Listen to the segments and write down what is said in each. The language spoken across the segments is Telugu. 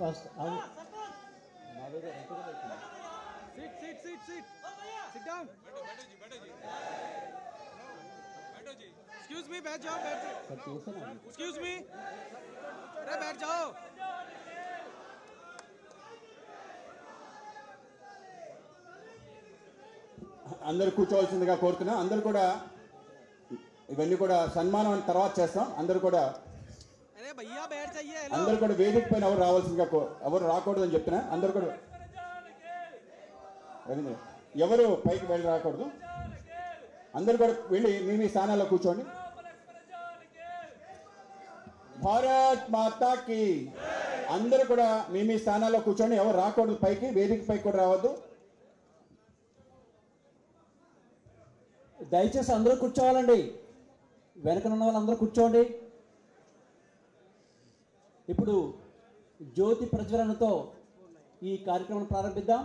Sit down. Excuse me, बैठ जाओ, बैठ जाओ. Excuse me. अरे बैठ जाओ. అందరూ కూర్చోవాల్సిందిగా కోరుతున్నా. అందరూ కూడా ఇవన్నీ కూడా సన్మానం తర్వాత చేస్తాం. అందరూ కూడా అందరూ కూడా వేదిక పైన ఎవరు రావాల్సిందిగా ఎవరు రాకూడదని చెప్తున్నా. అందరూ కూడా ఎవరు పైకి వెళ్ళి రాకూడదు. అందరూ కూడా వెళ్ళి మీ స్థానాల్లో కూర్చోండి. భారత్ మాతాకి. అందరూ కూడా మీ స్థానాల్లో కూర్చోండి. ఎవరు రాకూడదు పైకి, వేదిక పైకి కూడా రావద్దు. దయచేసి అందరూ కూర్చోవాలండి. వెనకనున్న వాళ్ళందరూ కూర్చోండి. ఇప్పుడు జ్యోతి ప్రజ్వలనతో ఈ కార్యక్రమం ప్రారంభిద్దాం.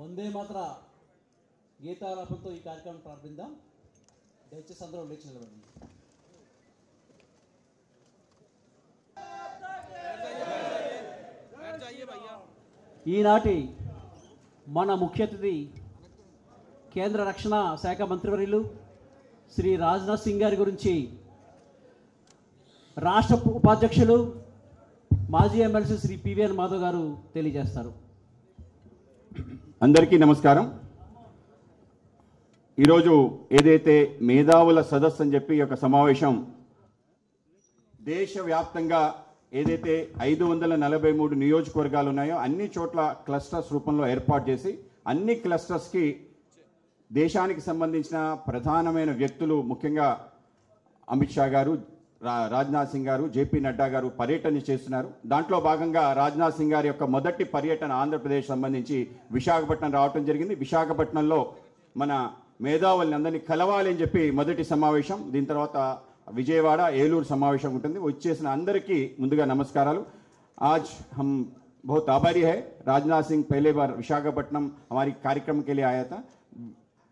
వందే మాత్ర గీతాలాపంతో ఈ కార్యక్రమం ప్రారంభిద్దాం. దయచేసి అందరూ లేచి నిలబడండి. ఈనాటి మన ముఖ్య అతిథి కేంద్ర రక్షణ శాఖ మంత్రివర్యులు శ్రీ రాజ్నాథ్ సింగ్ గారి గురించి రాష్ట్ర ఉపాధ్యక్షులు మాజీ ఎమ్మెల్సీ శ్రీ పివిఎన్ మాధవ్ గారు తెలియజేస్తారు. అందరికీ నమస్కారం. ఈరోజు ఏదైతే మేధావుల సదస్సు అని చెప్పి ఒక సమావేశం దేశవ్యాప్తంగా ఏదైతే 543 నియోజకవర్గాలు ఉన్నాయో అన్ని చోట్ల క్లస్టర్స్ రూపంలో ఏర్పాటు చేసి అన్ని క్లస్టర్స్కి దేశానికి సంబంధించిన ప్రధానమైన వ్యక్తులు, ముఖ్యంగా అమిత్ షా గారు, రాజ్నాథ్ సింగ్ గారు, జేపీ నడ్డా గారు పర్యటన చేస్తున్నారు. దాంట్లో భాగంగా రాజ్నాథ్ సింగ్ గారి యొక్క మొదటి పర్యటన ఆంధ్రప్రదేశ్ సంబంధించి విశాఖపట్నం రావటం జరిగింది. విశాఖపట్నంలో మన మేధావుల్ని అందరినీ కలవాలి అని చెప్పి మొదటి సమావేశం. దీని తర్వాత విజయవాడ, ఏలూరు సమావేశం ఉంటుంది. వచ్చేసిన అందరికీ ముందుగా నమస్కారాలు. आज हम बहुत आभारी है. राजनाथ सिंह पहले बार विशाखापट्टनम हमारी कार्यक्रम के लिए आया था.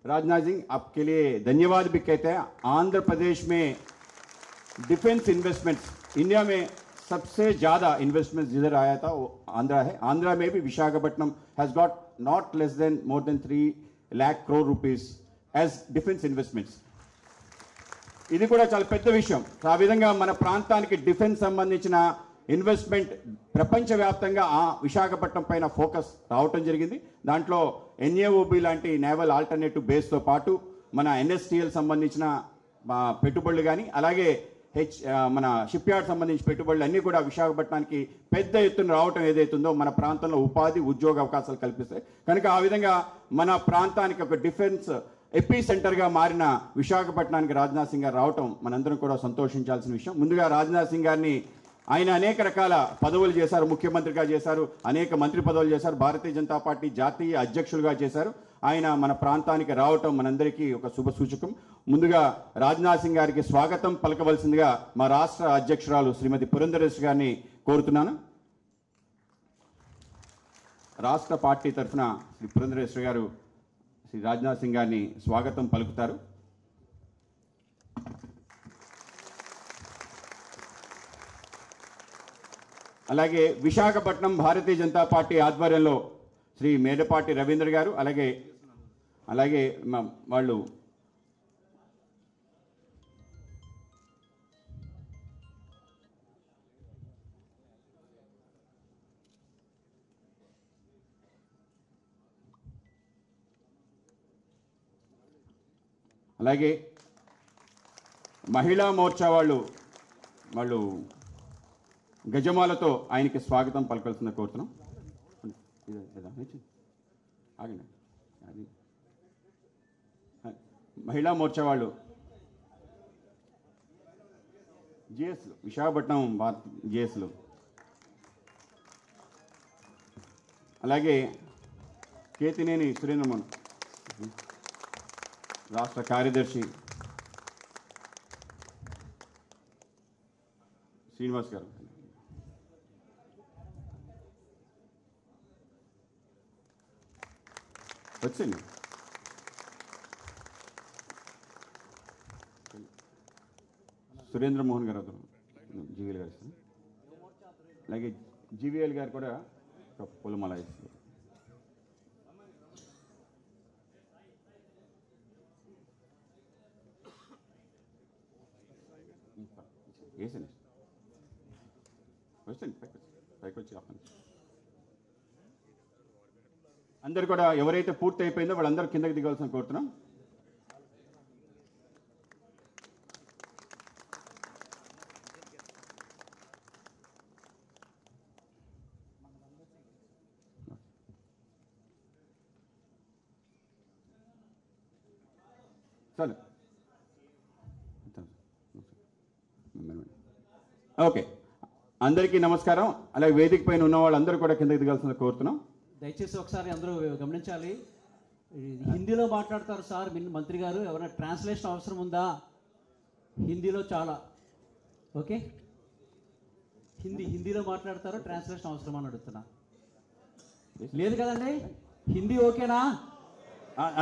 राजनाथ सिंह आपके लिए धन्यवाद भी कहते हैं. आंध्र प्रदेश में डिफेंस इन्वेस्टमेंट्स इंडिया में सबसे ज़्यादा इन्वेस्टमेंट्स जिधर आया था वो आंध्रा है. आंध्रा में भी Visakhapatnam has got not less than more than 3 lakh crore rupees as defence investments. ఇది కూడా చాలా పెద్ద విషయం. ఆ విధంగా మన ప్రాంతానికి డిఫెన్స్ సంబంధించిన ఇన్వెస్ట్మెంట్ ప్రపంచవ్యాప్తంగా విశాఖపట్నం పైన ఫోకస్ రావటం జరిగింది. దాంట్లో ఎన్ఏఓబి లాంటి నేవల్ ఆల్టర్నేటివ్ బేస్తో పాటు మన ఎన్ఎస్టీఎల్ సంబంధించిన పెట్టుబడులు కానీ, అలాగే మన షిప్ యార్డ్ సంబంధించిన పెట్టుబడులు అన్నీ కూడా విశాఖపట్నానికి పెద్ద ఎత్తున రావటం ఏదైతుందో మన ప్రాంతంలో ఉపాధి, ఉద్యోగ అవకాశాలు కల్పిస్తాయి. కనుక ఆ విధంగా మన ప్రాంతానికి ఒక డిఫెన్స్ ఎపీ సెంటర్గా మారిన విశాఖపట్నానికి రాజ్నాథ్ సింగ్ గారు రావటం మనందరం కూడా సంతోషించాల్సిన విషయం. ముందుగా రాజ్నాథ్ సింగ్ గారిని ఆయన అనేక రకాల పదవులు చేశారు. ముఖ్యమంత్రిగా చేశారు, అనేక మంత్రి పదవులు చేశారు, భారతీయ జనతా పార్టీ జాతీయ అధ్యక్షులుగా చేశారు. ఆయన మన ప్రాంతానికి రావటం మనందరికీ ఒక శుభ సూచకం. ముందుగా రాజ్నాథ్ సింగ్ గారికి స్వాగతం పలకవలసిందిగా మా రాష్ట్ర అధ్యక్షురాలు శ్రీమతి పురంధరేశ్వరి గారిని కోరుతున్నాను. రాష్ట్ర పార్టీ తరఫున శ్రీ పురంధరేశ్వరి గారు శ్రీ రాజ్నాథ్ సింగ్ గారిని స్వాగతం పలుకుతారు. అలాగే విశాఖపట్నం భారతీయ జనతా పార్టీ ఆధ్వర్యంలో శ్రీ మేడపాటి రవీంద్ర గారు, అలాగే వాళ్ళు అలాగే మహిళా మోర్చా వాళ్ళు గజమాలతో ఆయనకి స్వాగతం పలకాల్సిందిగా కోరుతున్నాం. ఆగండి. అది మహిళా మోర్చా వాళ్ళు జిఎస్లు విశాఖపట్నం జిఎస్లు, అలాగే కేతినేని సురేంద్రమోహన్ రాష్ట్ర కార్యదర్శి, శ్రీనివాస్ గారు, వచ్చింది సురేంద్రమోహన్ గారు, అతను జీవీఎల్ గారు ఇస్తారు. అలాగే జీవీఎల్ గారు కూడా పొలమల ఇస్తారు. వేసండి, వచ్చండి పైకి వచ్చి ఆపండి. అందరు కూడా ఎవరైతే పూర్తి అయిపోయిందో వాళ్ళందరూ కిందకి దిగాల్సిన కోరుతున్నాం. చాలు, ఓకే. అందరికీ నమస్కారం. అలాగే వేదిక పైన ఉన్న వాళ్ళందరూ కూడా కిందకి దిగాల్సిన కోరుతున్నాం. దయచేసి ఒకసారి అందరూ గమనించాలి. హిందీలో మాట్లాడతారు సార్ మంత్రి గారు, ఎవరైనా ట్రాన్స్లేషన్ అవసరం ఉందా? హిందీలో చాలా ఓకే, హిందీలో మాట్లాడతారు, ట్రాన్స్లేషన్ అవసరం అని అడుగుతున్నా. లేదు కదండి, హిందీ ఓకేనా?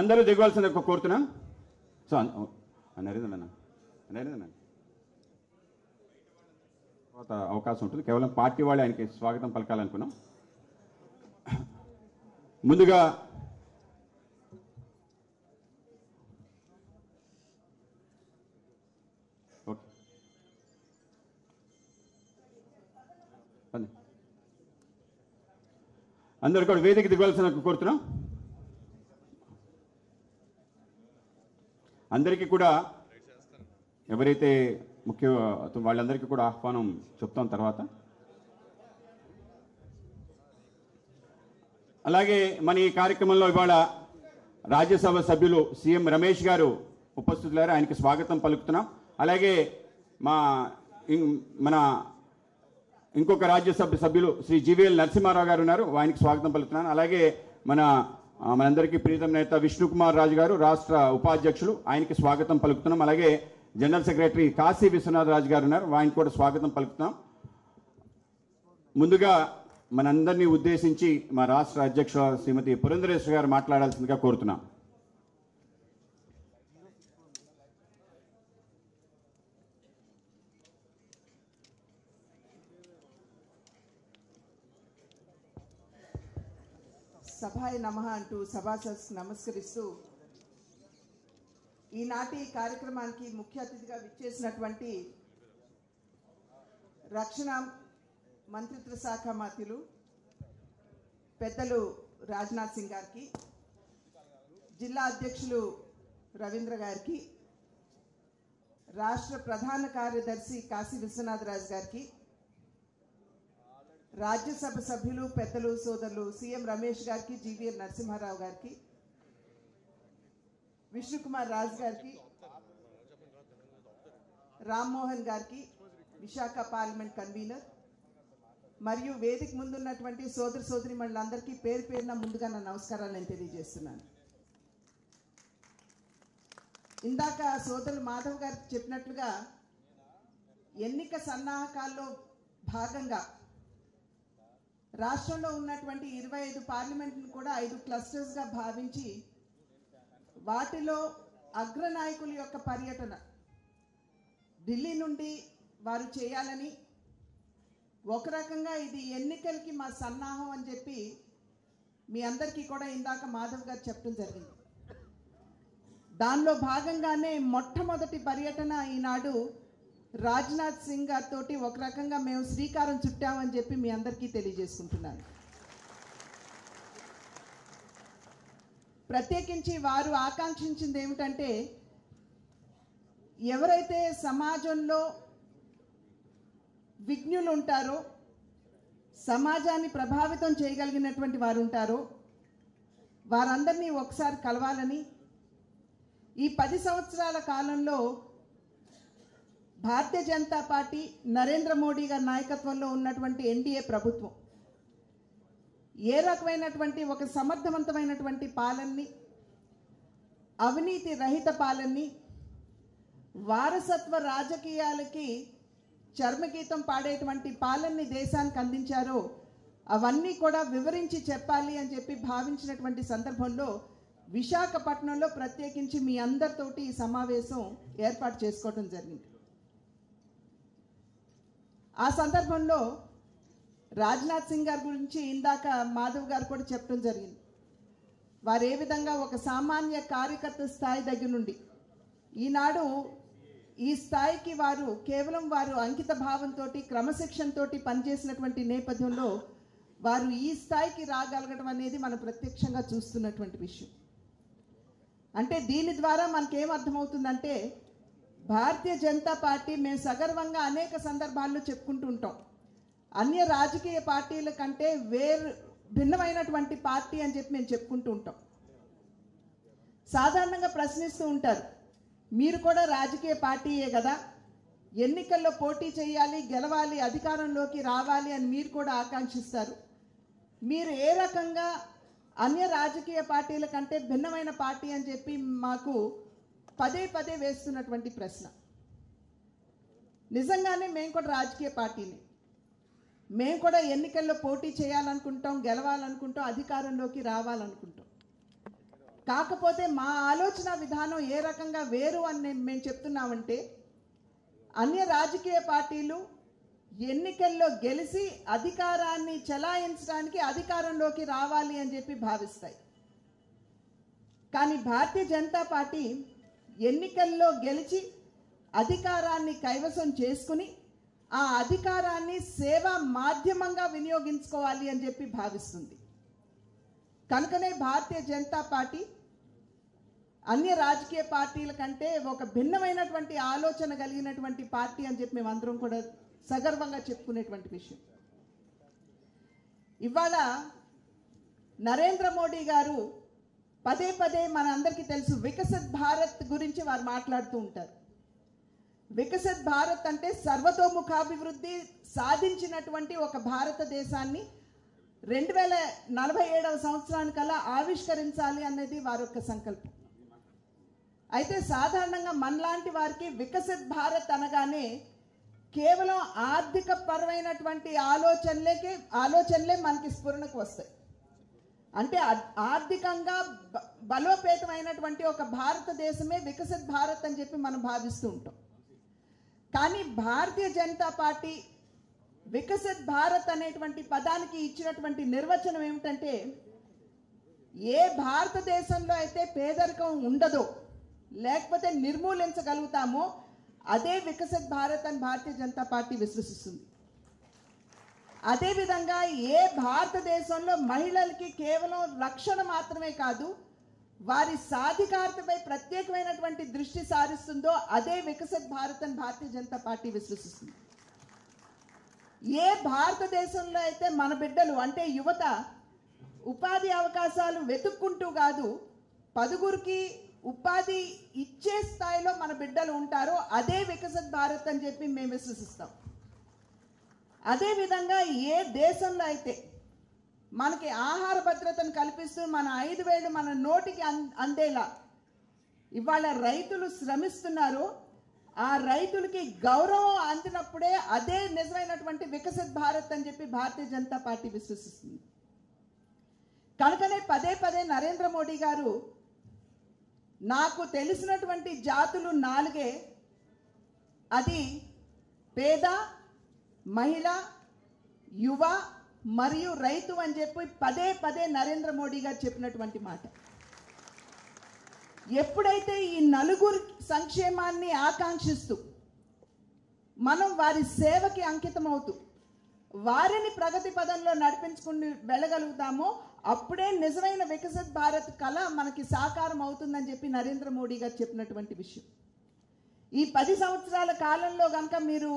అందరూ దిగవలసిన కోరుతున్నాం. సో నరేంద్రన్న తర్వాత అవకాశం ఉంటుంది. కేవలం పార్టీ వాళ్ళే ఆయనకి స్వాగతం పలకాలనుకున్నాం. ముందుగా ఓకే, అందరూ కూడా వేదిక దిగవలసిన కోరుతున్నాం. అందరికీ కూడా ఎవరైతే ముఖ్య వాళ్ళందరికీ కూడా ఆహ్వానం చెప్తాం తర్వాత. అలాగే మన ఈ కార్యక్రమంలో ఇవాళ రాజ్యసభ సభ్యులు సీఎం రమేష్ గారు ఉపస్థితులారు, ఆయనకి స్వాగతం పలుకుతున్నాం. అలాగే మన ఇంకొక రాజ్యసభ సభ్యులు శ్రీ జీవీఎల్ నరసింహారావు గారు ఉన్నారు, ఆయనకి స్వాగతం పలుకుతున్నాను. అలాగే మనందరికీ ప్రీతం నేత విష్ణుకుమార్ రాజు గారు రాష్ట్ర ఉపాధ్యక్షులు, ఆయనకి స్వాగతం పలుకుతున్నాం. అలాగే జనరల్ సెక్రటరీ కాశీ విశ్వనాథ్ రాజు గారు ఉన్నారు, ఆయనకి కూడా స్వాగతం పలుకుతున్నాం. ముందుగా మనందరినీ ఉద్దేశించి మా రాష్ట్ర అధ్యక్షులు శ్రీమతి పురంధరేశ్వరి గారు మాట్లాడాల్సిందిగా కోరుతున్నాం. సభాయ నమః అంటూ సభాసద్ నమస్కరిస్తూ ఈనాటి కార్యక్రమానికి ముఖ్య అతిథిగా విచ్చేసినటువంటి రక్షణ మంత్రిత్వ శాఖ మంత్రులు పెద్దలు రాజ్నాథ్ సింగ్ గారికి, జిల్లా అధ్యక్షులు రవీంద్ర గారికి, రాష్ట్ర ప్రధాన కార్యదర్శి కాశీ విశ్వనాథ్ రాజు గారికి, రాజ్యసభ సభ్యులు పెద్దలు సోదరులు సీఎం రమేష్ గారికి, జీవీఎల్ నరసింహారావు గారికి, విష్ణుకుమార్ రాజు గారికి, రామ్మోహన్ గారికి, విశాఖ పార్లమెంట్ కన్వీనర్ మరియు వేదిక ముందున్నటువంటి సోదర సోదరీమణులందరికీ పేరు పేరున ముందుగా నా నమస్కారాలు నేను తెలియజేస్తున్నాను. ఇందాక సోదరులు మాధవ్ గారు చెప్పినట్లుగా ఎన్నిక సన్నాహకాల్లో భాగంగా రాష్ట్రంలో ఉన్నటువంటి 25 పార్లమెంట్ను కూడా 5 క్లస్టర్స్గా భావించి వాటిలో అగ్రనాయకుల యొక్క పర్యటన ఢిల్లీ నుండి వారు చేయాలని, ఒక రకంగా ఇది ఎన్నికలకి మా సన్నాహం అని చెప్పి మీ అందరికీ కూడా ఇందాక మాధవ్ గారు చెప్పడం జరిగింది. దానిలో భాగంగానే మొట్టమొదటి పర్యటన ఈనాడు రాజ్నాథ్ సింగ్ గారితో ఒక రకంగా మేము శ్రీకారం చుట్టామని చెప్పి మీ అందరికీ తెలియజేసుకుంటున్నాను. ప్రత్యేకించి వారు ఆకాంక్షించింది ఏమిటంటే, ఎవరైతే సమాజంలో విజ్ఞులు ఉంటారో, సమాజాన్ని ప్రభావితం చేయగలిగినటువంటి వారు ఉంటారో, వారందరినీ ఒకసారి కలవాలని, ఈ 10 సంవత్సరాల కాలంలో భారతీయ జనతా పార్టీ నరేంద్ర మోడీ గారి నాయకత్వంలో ఉన్నటువంటి ఎన్డీఏ ప్రభుత్వం ఏ రకమైనటువంటి ఒక సమర్థవంతమైనటువంటి పాలనని, అవినీతి రహిత పాలనని, వారసత్వ రాజకీయాలకి చర్మగీతం పాడేటువంటి పాలనని దేశానికి అందించారో అవన్నీ కూడా వివరించి చెప్పాలి అని చెప్పి భావించినటువంటి సందర్భంలో విశాఖపట్నంలో ప్రత్యేకించి మీ అందరితోటి ఈ సమావేశం ఏర్పాటు చేసుకోవడం జరిగింది. ఆ సందర్భంలో రాజ్నాథ్ సింగ్ గారి గురించి ఇందాక మాధవ్ గారు కూడా చెప్పడం జరిగింది. వారు ఏ విధంగా ఒక సామాన్య కార్యకర్త స్థాయి దగ్గర నుండి ఈనాడు ఈ స్థాయికి వారు కేవలం వారు అంకిత భావంతో క్రమశిక్షణతో పనిచేసినటువంటి నేపథ్యంలో వారు ఈ స్థాయికి రాగలగడం అనేది మనం ప్రత్యక్షంగా చూస్తున్నటువంటి విషయం. అంటే దీని ద్వారా మనకేం అర్థమవుతుందంటే భారతీయ జనతా పార్టీ మేము సగర్వంగా అనేక సందర్భాల్లో చెప్పుకుంటూ ఉంటాం, అన్య రాజకీయ పార్టీల కంటే భిన్నమైనటువంటి పార్టీ అని చెప్పి మేము చెప్పుకుంటూ ఉంటాం. సాధారణంగా ప్రశ్నిస్తూ ఉంటారు, మీరు కూడా రాజకీయ పార్టీయే కదా, ఎన్నికల్లో పోటీ చేయాలి, గెలవాలి, అధికారంలోకి రావాలి అని మీరు కూడా ఆకాంక్షిస్తారు, మీరు ఏ రకంగా అన్య రాజకీయ పార్టీల కంటే భిన్నమైన పార్టీ అని చెప్పి మాకు పదే పదే వేస్తున్నటువంటి ప్రశ్న. నిజంగానే మేము కూడా రాజకీయ పార్టీని, మేము కూడా ఎన్నికల్లో పోటీ చేయాలనుకుంటాం, గెలవాలనుకుంటాం, అధికారంలోకి రావాలనుకుంటాం. కాకపోతే మా ఆలోచన విధానం ఏ రకంగా వేరు అని మేము చెప్తున్నామంటే, అన్య రాజకీయ పార్టీలు ఎన్నికల్లో గెలిచి అధికారాన్ని చెలాయించడానికి అధికారంలోకి రావాలి అని చెప్పి భావిస్తాయి. కానీ భారతీయ జనతా పార్టీ ఎన్నికల్లో గెలిచి అధికారాన్ని కైవసం చేసుకుని ఆ అధికారాన్ని సేవా మాధ్యమంగా వినియోగించుకోవాలి అని చెప్పి భావిస్తుంది. కనుకనే భారతీయ జనతా పార్టీ అన్య రాజకీయ పార్టీల కంటే ఒక భిన్నమైనటువంటి ఆలోచన కలిగినటువంటి పార్టీ అని చెప్పి మేమందరం కూడా సగర్వంగా చెప్పుకునేటువంటి విషయం. ఇవాళ నరేంద్ర మోడీ గారు పదే పదే మన అందరికీ తెలుసు వికసిత్ భారత్ గురించి వారు మాట్లాడుతూ ఉంటారు. వికసిత్ భారత్ అంటే సర్వతోముఖాభివృద్ధి సాధించినటువంటి ఒక భారతదేశాన్ని 2047వ సంవత్సరానికల్లా ఆవిష్కరించాలి అనేది వారి యొక్క సంకల్పం. అయితే సాధారణంగా మనలాంటి వారికి వికసిత్ భారత్ అనగానే కేవలం ఆర్థిక పరమైనటువంటి ఆలోచనలే మనకి స్ఫురణకు వస్తాయి. అంటే ఆర్థికంగా బలోపేతమైనటువంటి ఒక భారతదేశమే వికసిత్ భారత్ అని చెప్పి మనం భావిస్తూ ఉంటాం. కానీ భారతీయ జనతా పార్టీ వికసిత్ భారత్ అనేటువంటి పదానికి ఇచ్చినటువంటి నిర్వచనం ఏమిటంటే, ఏ భారతదేశంలో అయితే పేదరికం ఉండదో లేకపోతే నిర్మూలించగలుగుతామో అదే వికసిత్ భారత్ అని భారతీయ జనతా పార్టీ విశ్వసిస్తుంది. అదేవిధంగా ఏ భారతదేశంలో మహిళలకి కేవలం రక్షణ మాత్రమే కాదు వారి సాధికారతపై ప్రత్యేకమైనటువంటి దృష్టి సారిస్తుందో అదే వికసిత్ భారత్ అని భారతీయ జనతా పార్టీ విశ్వసిస్తుంది. ఏ భారతదేశంలో అయితే మన బిడ్డలు అంటే యువత ఉపాధి అవకాశాలు వెతుక్కుంటూ కాదు 10గురికి ఉపాధి ఇచ్చే స్థాయిలో మన బిడ్డలు ఉంటారో అదే వికసిత్ భారత్ అని చెప్పి మేము విశ్వసిస్తాం. అదేవిధంగా ఏ దేశంలో అయితే మనకి ఆహార భద్రతను కల్పిస్తూ మన 5 వేలు మన నోటికి అందేలా ఇవాళ రైతులు శ్రమిస్తున్నారో ఆ రైతులకి గౌరవం అందినప్పుడే అదే నిజమైనటువంటి వికసిత్ భారత్ అని చెప్పి భారతీయ జనతా పార్టీ విశ్వసిస్తుంది. కనుకనే పదే పదే నరేంద్ర మోడీ గారు నాకు తెలిసినటువంటి జాతులు 4, అది పేద, మహిళ, యువ మరియు రైతు అని చెప్పి పదే పదే నరేంద్ర మోడీ గారు చెప్పినటువంటి మాట. ఎప్పుడైతే ఈ 4 సంక్షేమాన్ని ఆకాంక్షిస్తూ మనం వారి సేవకి అంకితమవుతూ వారిని ప్రగతి పదంలో నడిపించుకుని వెళ్ళగలుగుతామో అప్పుడే నిజమైన వికసిత్ భారత్ కళ మనకి సాకారం అవుతుందని చెప్పి నరేంద్ర మోడీ గారు చెప్పినటువంటి విషయం. ఈ 10 సంవత్సరాల కాలంలో కనుక మీరు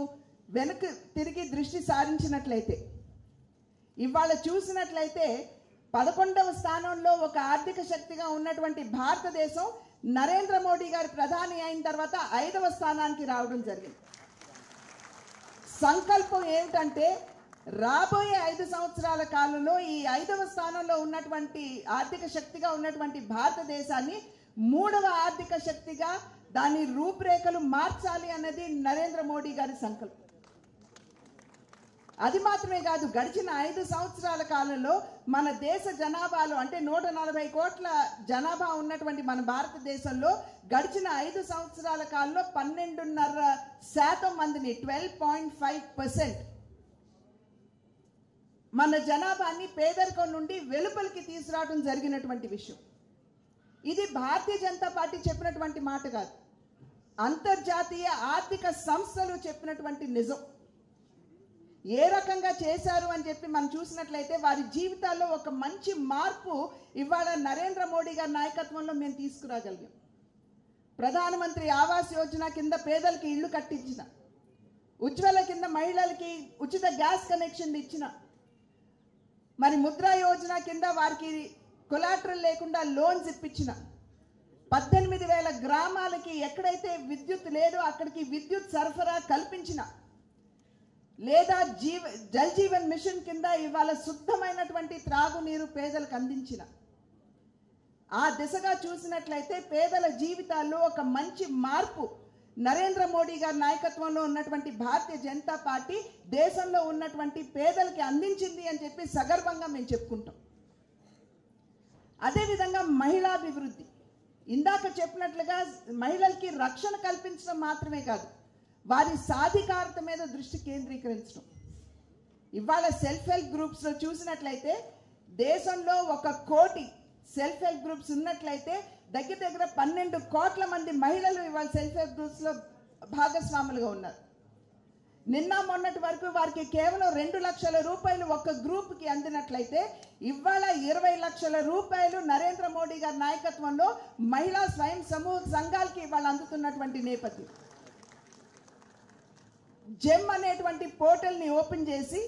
వెనక్కి తిరిగి దృష్టి సారించినట్లయితే, ఇవాళ చూసినట్లయితే 11వ స్థానంలో ఒక ఆర్థిక శక్తిగా ఉన్నటువంటి భారతదేశం నరేంద్ర మోడీ గారు ప్రధాని అయిన తర్వాత 5వ స్థానానికి రావడం జరిగింది. సంకల్పం ఏమిటంటే రాబోయే 5 సంవత్సరాల కాలంలో ఈ 5వ స్థానంలో ఉన్నటువంటి ఆర్థిక శక్తిగా ఉన్నటువంటి భారతదేశాన్ని 3వ ఆర్థిక శక్తిగా దాని రూపురేఖలు మార్చాలి అన్నది నరేంద్ర మోడీ గారి సంకల్పం. అది మాత్రమే కాదు, గడిచిన 5 సంవత్సరాల కాలంలో మన దేశ జనాభాలో అంటే 140 కోట్ల జనాభా ఉన్నటువంటి మన భారతదేశంలో గడిచిన 5 సంవత్సరాల కాలంలో 12.5% మందిని 12.5% మన జనాభాని పేదరికం నుండి వెలుపలికి తీసుకురావడం జరిగినటువంటి విషయం. ఇది భారతీయ జనతా పార్టీ చెప్పినటువంటి మాట కాదు, అంతర్జాతీయ ఆర్థిక సంస్థలు చెప్పినటువంటి నిజం. ఏ రకంగా చేశారు అని చెప్పి మనం చూసినట్లయితే వారి జీవితాల్లో ఒక మంచి మార్పు ఇవాళ నరేంద్ర మోడీ గారి నాయకత్వంలో మేము తీసుకురాగలిగాం. ప్రధానమంత్రి ఆవాస్ యోజన కింద పేదలకి ఇళ్లు కట్టించిన, ఉజ్వల కింద మహిళలకి ఉచిత గ్యాస్ కనెక్షన్ ఇచ్చిన, మరి ముద్రా యోజన కింద వారికి కొలాటరల్ లేకుండా లోన్స్ ఇప్పించిన, 18,000 గ్రామాలకి ఎక్కడైతే విద్యుత్ లేదో అక్కడికి విద్యుత్ సరఫరా కల్పించిన, లేదా జల్ జీవన్ మిషన్ కింద ఇవాళ శుద్ధమైనటువంటి త్రాగునీరు పేదలకు అందించిన, ఆ దిశగా చూసినట్లయితే పేదల జీవితాల్లో ఒక మంచి మార్పు నరేంద్ర మోడీ గారి నాయకత్వంలో ఉన్నటువంటి భారతీయ జనతా పార్టీ దేశంలో ఉన్నటువంటి పేదలకి అందించింది అని చెప్పి సగర్వంగా మేము చెప్పుకుంటాం. అదేవిధంగా మహిళాభివృద్ధి, ఇందాక చెప్పినట్లుగా మహిళలకి రక్షణ కల్పించడం మాత్రమే కాదు, వారి సాధికారత మీద దృష్టి కేంద్రీకరించడం. ఇవాళ సెల్ఫ్ హెల్ప్ గ్రూప్స్లో చూసినట్లయితే దేశంలో 1 కోటి సెల్ఫ్ హెల్ప్ గ్రూప్స్ ఉన్నట్లయితే దగ్గర 12 కోట్ల మంది మహిళలు ఇవాళ సెల్ఫ్ హెల్ప్ గ్రూప్స్లో భాగస్వాములుగా ఉన్నారు. నిన్న మొన్నటి వరకు వారికి కేవలం 2 లక్షల రూపాయలు ఒక గ్రూప్కి అందినట్లయితే ఇవాళ 20 లక్షల రూపాయలు నరేంద్ర మోడీ గారి నాయకత్వంలో మహిళా స్వయం సమూహ సంఘాలకి ఇవాళ అందుతున్నటువంటి నేపథ్యం. జెమ్ అనేటువంటి పోర్టల్ని ఓపెన్ చేసి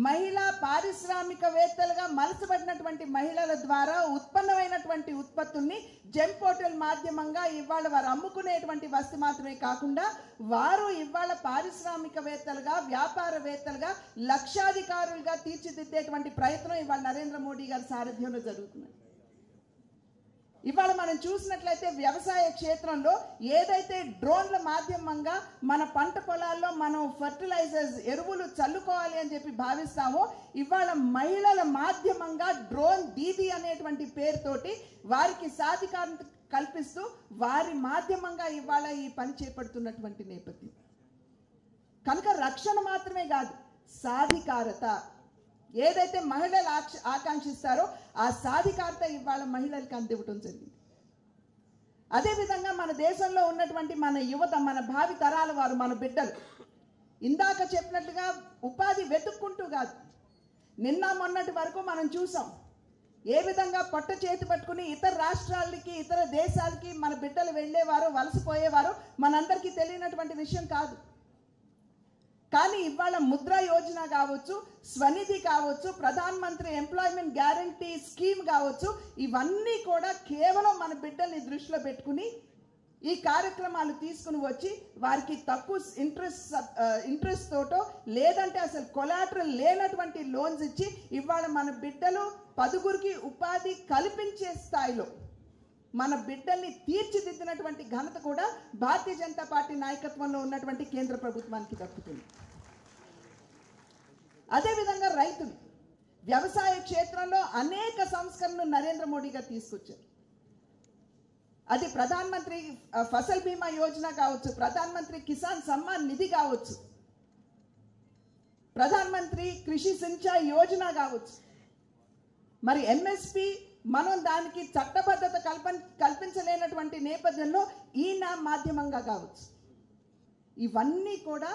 మహిళా పారిశ్రామికవేత్తలుగా మలచబడినటువంటి మహిళల ద్వారా ఉత్పన్నమైనటువంటి ఉత్పత్తుల్ని జెమ్ పోర్టల్ మాధ్యమంగా ఇవాళ వారు అమ్ముకునేటువంటి వస్తు మాత్రమే కాకుండా వారు ఇవాళ పారిశ్రామికవేత్తలుగా వ్యాపారవేత్తలుగా లక్షాధికారులుగా తీర్చిదిద్దేటువంటి ప్రయత్నం ఇవాళ నరేంద్ర మోడీ గారి సారథ్యంలో జరుగుతుంది. ఇవాళ మనం చూసినట్లయితే వ్యవసాయ క్షేత్రంలో ఏదైతే డ్రోన్ల మాధ్యమంగా మన పంట పొలాల్లో మనం ఫర్టిలైజర్స్ ఎరువులు చల్లుకోవాలి అని చెప్పి భావిస్తామో ఇవాళ మహిళల మాధ్యమంగా డ్రోన్ దీదీ అనేటువంటి పేరుతోటి వారికి సాధికారత కల్పిస్తూ వారి మాధ్యమంగా ఇవాళ ఈ పని చేపడుతున్నటువంటి నేపథ్యం. కనుక రక్షణ మాత్రమే కాదు, సాధికారత ఏదైతే మహిళలు ఆకాంక్షిస్తారో ఆ సాధికారత ఇవాళ మహిళలకు అందివ్వటం జరిగింది. అదేవిధంగా మన దేశంలో ఉన్నటువంటి మన యువత, మన భావి తరాల వారు, మన బిడ్డలు ఇందాక చెప్పినట్లుగా ఉపాధి వెతుక్కుంటూ కాదు, నిన్న మొన్నటి వరకు మనం చూసాం ఏ విధంగా పొట్ట చేతి పట్టుకుని ఇతర రాష్ట్రాలకి ఇతర దేశాలకి మన బిడ్డలు వెళ్ళేవారు, వలసపోయేవారు మనందరికీ తెలియనటువంటి విషయం కాదు. కానీ ఇవాళ ముద్రా యోజన కావచ్చు, స్వనిధి కావచ్చు, ప్రధానమంత్రి ఎంప్లాయ్మెంట్ గ్యారంటీ స్కీమ్ కావచ్చు, ఇవన్నీ కూడా కేవలం మన బిడ్డల్ని దృష్టిలో పెట్టుకుని ఈ కార్యక్రమాలు తీసుకుని వచ్చి వారికి తక్కువ ఇంట్రెస్ట్ తోటో లేదంటే అసలు కొలాటరల్ లేనటువంటి లోన్స్ ఇచ్చి ఇవాళ మన బిడ్డలు 10గురికి ఉపాధి కల్పించే స్థాయిలో మన బిడ్డల్ని తీర్చిదిద్దినటువంటి ఘనత కూడా భారతీయ జనతా పార్టీ నాయకత్వంలో ఉన్నటువంటి కేంద్ర ప్రభుత్వానికి దక్కుతుంది. అదేవిధంగా రైతులు, వ్యవసాయ క్షేత్రంలో అనేక సంస్కరణలు నరేంద్ర మోడీ గారు తీసుకొచ్చారు. అది ప్రధానమంత్రి ఫసల్ బీమా యోజన కావచ్చు, ప్రధానమంత్రి కిసాన్ సమ్మాన్ నిధి కావచ్చు, ప్రధానమంత్రి కృషి సించాయి యోజన కావచ్చు, మరి ఎంఎస్పి మనం దానికి చట్టబద్ధత కల్పించలేనటువంటి నేపథ్యంలో ఈయన మాధ్యమంగా కావచ్చు. ఇవన్నీ కూడా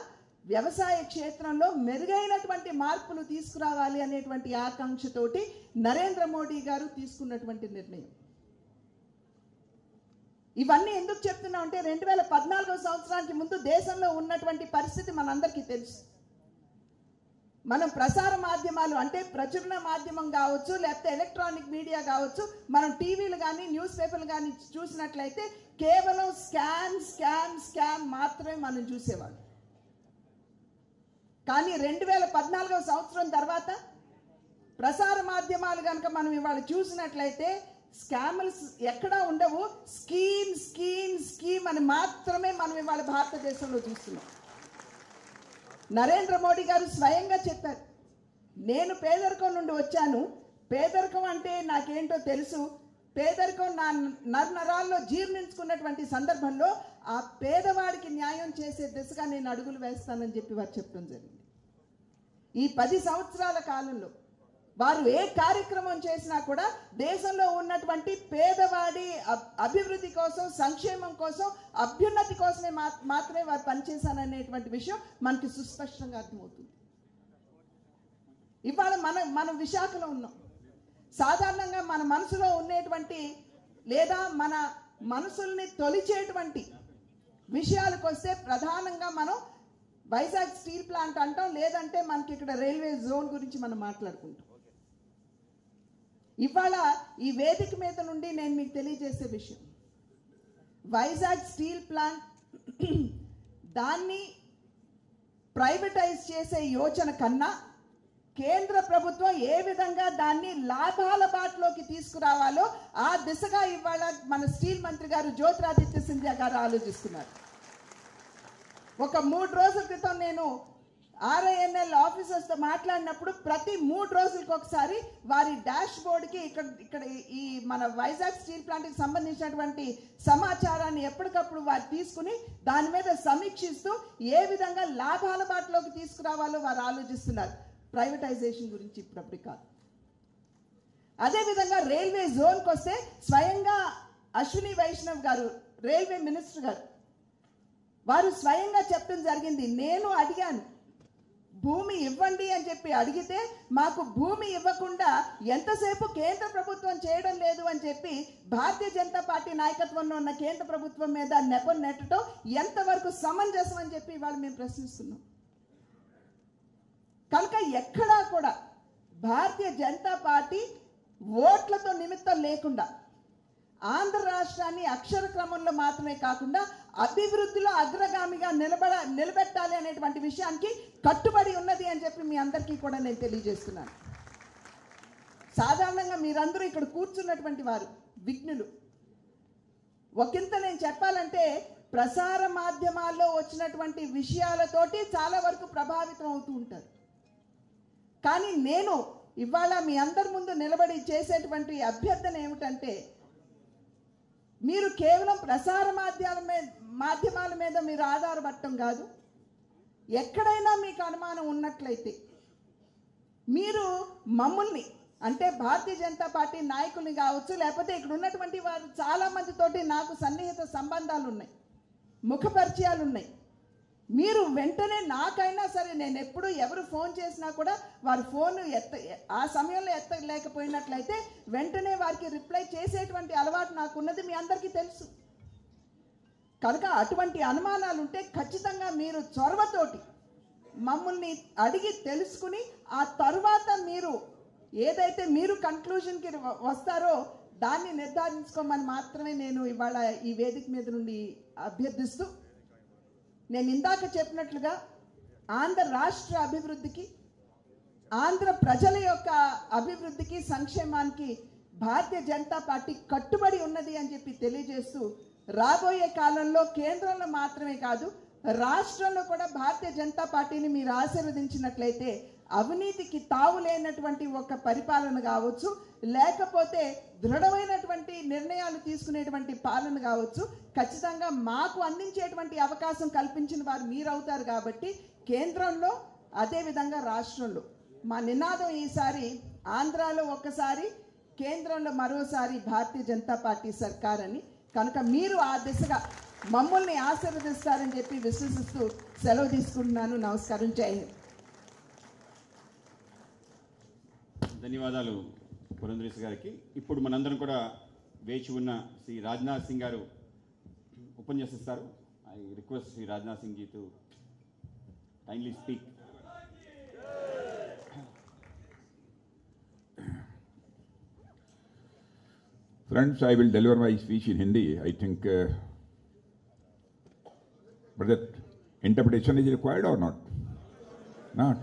వ్యవసాయ క్షేత్రంలో మెరుగైనటువంటి మార్పులు తీసుకురావాలి అనేటువంటి ఆకాంక్షతోటి నరేంద్ర మోడీ గారు తీసుకున్నటువంటి నిర్ణయం. ఇవన్నీ ఎందుకు చెప్తున్నాం అంటే 2014 సంవత్సరానికి ముందు దేశంలో ఉన్నటువంటి పరిస్థితి మనందరికీ తెలుసు. మనం ప్రసార మాధ్యమాలు అంటే ప్రచురణ మాధ్యమం కావచ్చు, లేకపోతే ఎలక్ట్రానిక్ మీడియా కావచ్చు, మనం టీవీలు కానీ న్యూస్ పేపర్లు కానీ చూసినట్లయితే కేవలం స్కామ్ స్కామ్ స్కామ్ మాత్రమే మనం చూసేవాళ్ళం. కానీ 2014వ సంవత్సరం తర్వాత ప్రసార మాధ్యమాలు కనుక మనం ఇవాళ చూసినట్లయితే స్కామ్స్ ఎక్కడా ఉండవు, స్కీమ్ స్కీమ్ స్కీమ్ అని మాత్రమే మనం ఇవాళ భారతదేశంలో చూస్తున్నాం. నరేంద్ర మోడీ గారు స్వయంగా చెప్పారు, నేను పేదరికం నుండి వచ్చాను, పేదరికం అంటే నాకేంటో తెలుసు, పేదరికం నా నరాల్లో జీర్ణించుకున్నటువంటి సందర్భంలో ఆ పేదవాడికి న్యాయం చేసే దిశగా నేను అడుగులు వేస్తానని చెప్పి వారు చెప్పడం జరిగింది. ఈ 10 సంవత్సరాల కాలంలో వారు ఏ కార్యక్రమం చేసినా కూడా దేశంలో ఉన్నటువంటి పేదవాడి అభివృద్ధి కోసం, సంక్షేమం కోసం, అభ్యున్నతి కోసమే మాత్రమే వారు పనిచేశారనేటువంటి విషయం మనకి సుస్పష్టంగా అర్థమవుతుంది. ఇవాళ మనం విశాఖలో ఉన్నాం. సాధారణంగా మన మనసులో ఉండేటువంటి లేదా మన మనసుల్ని తొలిచేటువంటి విషయాలకు వస్తే ప్రధానంగా మనం వైజాగ్ స్టీల్ ప్లాంట్ అంటాం, లేదంటే మనకి ఇక్కడ రైల్వే జోన్ గురించి మనం మాట్లాడుకుంటాం. ఇవాళ ఈ వేదిక మీద నుండి నేను మీకు తెలియజేసే విషయం, వైజాగ్ స్టీల్ ప్లాంట్ దాన్ని ప్రైవేటైజ్ చేసే యోచన కన్నా కేంద్ర ప్రభుత్వం ఏ విధంగా దాన్ని లాభాల బాటలోకి తీసుకురావాలో ఆ దిశగా ఇవాళ మన స్టీల్ మంత్రి గారు జ్యోతిరాదిత్య సింధియా గారు ఆలోచిస్తున్నారు. ఒక 3 రోజుల క్రితం నేను RINL ఆఫీసర్స్తో మాట్లాడినప్పుడు ప్రతి 3 రోజులకు ఒకసారి వారి డాష్ బోర్డుకి ఇక్కడ ఈ మన వైజాగ్ స్టీల్ ప్లాంట్కి సంబంధించినటువంటి సమాచారాన్ని ఎప్పటికప్పుడు వారు తీసుకుని దాని మీద సమీక్షిస్తూ ఏ విధంగా లాభాల బాటలోకి తీసుకురావాలో వారు ఆలోచిస్తున్నారు. ప్రైవేటైజేషన్ గురించి ఇప్పుడప్పుడు కాదు. అదేవిధంగా రైల్వే జోన్కి వస్తే స్వయంగా అశ్విని వైష్ణవ్ గారు, రైల్వే మినిస్టర్ గారు, వారు స్వయంగా చెప్పడం జరిగింది. నేను అడిగాను, భూమి ఇవ్వండి అని చెప్పి అడిగితే మాకు భూమి ఇవ్వకుండా ఎంతసేపు కేంద్ర ప్రభుత్వం చేయడం లేదు అని చెప్పి భారతీయ జనతా పార్టీ నాయకత్వంలో ఉన్న కేంద్ర ప్రభుత్వం మీద నెపం నెట్టడం ఎంతవరకు సమంజసం అని చెప్పి ఇవాళ మేము ప్రశ్నిస్తున్నాం. కనుక ఎక్కడా కూడా భారతీయ జనతా పార్టీ ఓట్లతో నిమిత్తం లేకుండా ఆంధ్ర రాష్ట్రాన్ని అక్షర క్రమంలో మాత్రమే కాకుండా అభివృద్ధిలో అగ్రగామిగా నిలబెట్టాలి అనేటువంటి విషయానికి కట్టుబడి ఉన్నది అని చెప్పి మీ అందరికీ కూడా నేను తెలియజేస్తున్నాను. సాధారణంగా మీరందరూ ఇక్కడ కూర్చున్నటువంటి వారు విఘ్నులు. ఒకంత నేను చెప్పాలంటే ప్రసార మాధ్యమాల్లో వచ్చినటువంటి విషయాలతోటి చాలా వరకు ప్రభావితం అవుతూ ఉంటారు. కానీ నేను ఇవాళ మీ అందరి ముందు నిలబడి చేసేటువంటి అభ్యర్థన ఏమిటంటే, మీరు కేవలం ప్రసార మాధ్యమాల మీద మీరు ఆధారపడటం కాదు, ఎక్కడైనా మీకు అనుమానం ఉన్నట్లయితే మీరు మమ్మల్ని అంటే భారతీయ జనతా పార్టీ నాయకుల్ని కావచ్చు, లేకపోతే ఇక్కడ ఉన్నటువంటి వారు చాలా మందితోటి నాకు సన్నిహిత సంబంధాలు ఉన్నాయి, ముఖ పరిచయాలు ఉన్నాయి. మీరు వెంటనే నాకైనా సరే, నేను ఎప్పుడు ఎవరు ఫోన్ చేసినా కూడా వారు ఫోన్ ఆ సమయంలో ఎత్తలేకపోయినట్లయితే వెంటనే వారికి రిప్లై చేసేటువంటి అలవాటు నాకున్నది మీ అందరికీ తెలుసు. కనుక అటువంటి అనుమానాలు ఉంటే ఖచ్చితంగా మీరు చొరవతోటి మమ్మల్ని అడిగి తెలుసుకుని ఆ తర్వాత మీరు ఏదైతే మీరు కన్క్లూజన్కి వస్తారో దాన్ని నిర్ధారించుకోమని మాత్రమే నేను ఇవాళ ఈ వేదిక మీద నుండి అభ్యర్థిస్తూ, నేను ఇందాక చెప్పినట్లుగా ఆంధ్ర రాష్ట్ర అభివృద్ధికి, ఆంధ్ర ప్రజల యొక్క అభివృద్ధికి, సంక్షేమానికి భారతీయ జనతా పార్టీ కట్టుబడి ఉన్నది అని చెప్పి తెలియజేస్తూ, రాబోయే కాలంలో కేంద్రంలో మాత్రమే కాదు రాష్ట్రంలో కూడా భారతీయ జనతా పార్టీని మీరు ఆశీర్వదించినట్లయితే అవినీతికి తావు లేనటువంటి ఒక పరిపాలన కావచ్చు, లేకపోతే దృఢమైనటువంటి నిర్ణయాలు తీసుకునేటువంటి పాలన కావచ్చు, ఖచ్చితంగా మాకు అందించేటువంటి అవకాశం కల్పించిన వారు మీరవుతారు. కాబట్టి కేంద్రంలో అదేవిధంగా రాష్ట్రంలో మా నినాదం ఈసారి ఆంధ్రాలో ఒకసారి, కేంద్రంలో మరోసారి భారతీయ జనతా పార్టీ సర్కార్ అని. కనుక మీరు ఆ దిశగా మమ్మల్ని ఆశీర్వదిస్తారని చెప్పి విశ్వసిస్తూ సెలవు తీసుకుంటున్నాను. నమస్కారం. జై హింద్. ధన్యవాదాలు పురంధరేశ్ గారికి. ఇప్పుడు మనందరం కూడా వేచి ఉన్న శ్రీ రాజ్నాథ్ సింగ్ గారు ఉపన్యసిస్తారు. I request Shri Rajnath Singh ji to kindly speak. Friends, I will deliver my speech in Hindi. I think, but that interpretation is required or not? Not.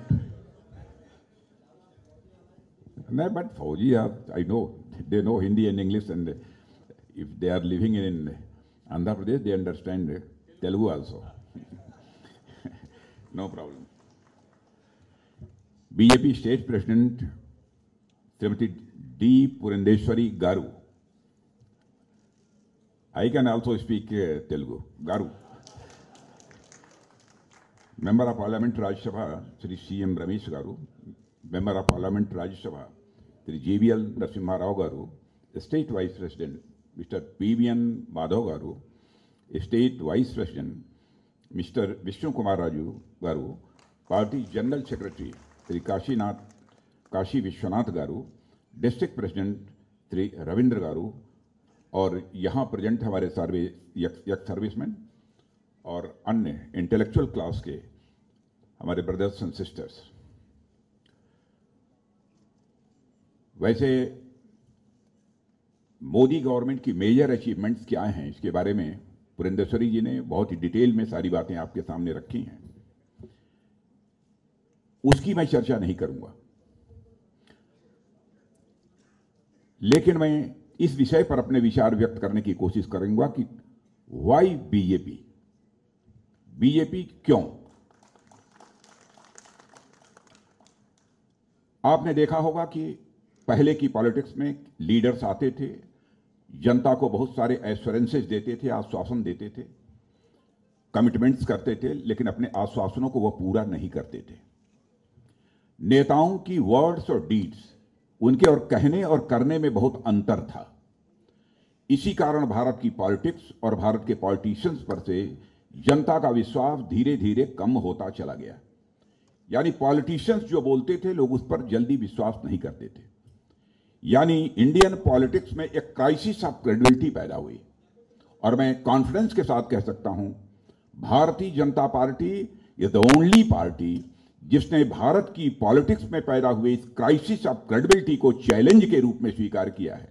No, but Fauji, I know, they know Hindi and English, and if they are living in Andhra Pradesh, they understand Telugu also. No problem. BJP State President Srimati D. Purandeshwari Garu. I can also speak Telugu. Garu. Member of Parliament Rajya Sabha, Sri C.M. Ramesh Garu. Member of Parliament Rajya Sabha, Sri J.V.L. Narasimha Rao Garu. State Vice President, Mr. P.V.N. Madhav Garu. State Vice President, Mr. Vishnu Kumar Raju Garu. Party General Secretary, Sri Kashi Vishwanath Garu. District President, Sri Ravindra Garu. और यहाँ प्रेजेंट हमारे सर्विसमैन और अन्य इंटेलेक्चुअल क्लास के हमारे ब्रदर्स एंड सिस्टर्स। वैसे मोदी गवर्नमेंट की मेजर अचीवमेंट्स क्या हैं, इसके बारे में पुरंदेश्वरी जी ने बहुत ही डिटेल में सारी बातें आपके सामने रखी हैं, उसकी मैं चर्चा नहीं करूंगा। लेकिन मैं इस विषय पर अपने विचार व्यक्त करने की कोशिश करूंगा कि वाई बीजेपी क्यों। आपने देखा होगा कि पहले की पॉलिटिक्स में लीडर्स आते थे, जनता को बहुत सारे एश्योरेंसेस देते थे, आश्वासन देते थे, कमिटमेंट्स करते थे, लेकिन अपने आश्वासनों को वह पूरा नहीं करते थे। नेताओं की वर्ड्स और डीड्स, उनके और कहने और करने में बहुत अंतर था। इसी कारण भारत की पॉलिटिक्स और भारत के पॉलिटिशियंस पर से जनता का विश्वास धीरे धीरे कम होता चला गया। यानी पॉलिटिशियंस जो बोलते थे, लोग उस पर जल्दी विश्वास नहीं करते थे। यानी इंडियन पॉलिटिक्स में एक क्राइसिस ऑफ क्रेडिबिलिटी पैदा हुई। और मैं कॉन्फिडेंस के साथ कह सकता हूं, Bharatiya Janata party is the only party जिसने भारत की पॉलिटिक्स में पैदा हुए इस क्राइसिस ऑफ क्रेडिबिलिटी को चैलेंज के रूप में स्वीकार किया है।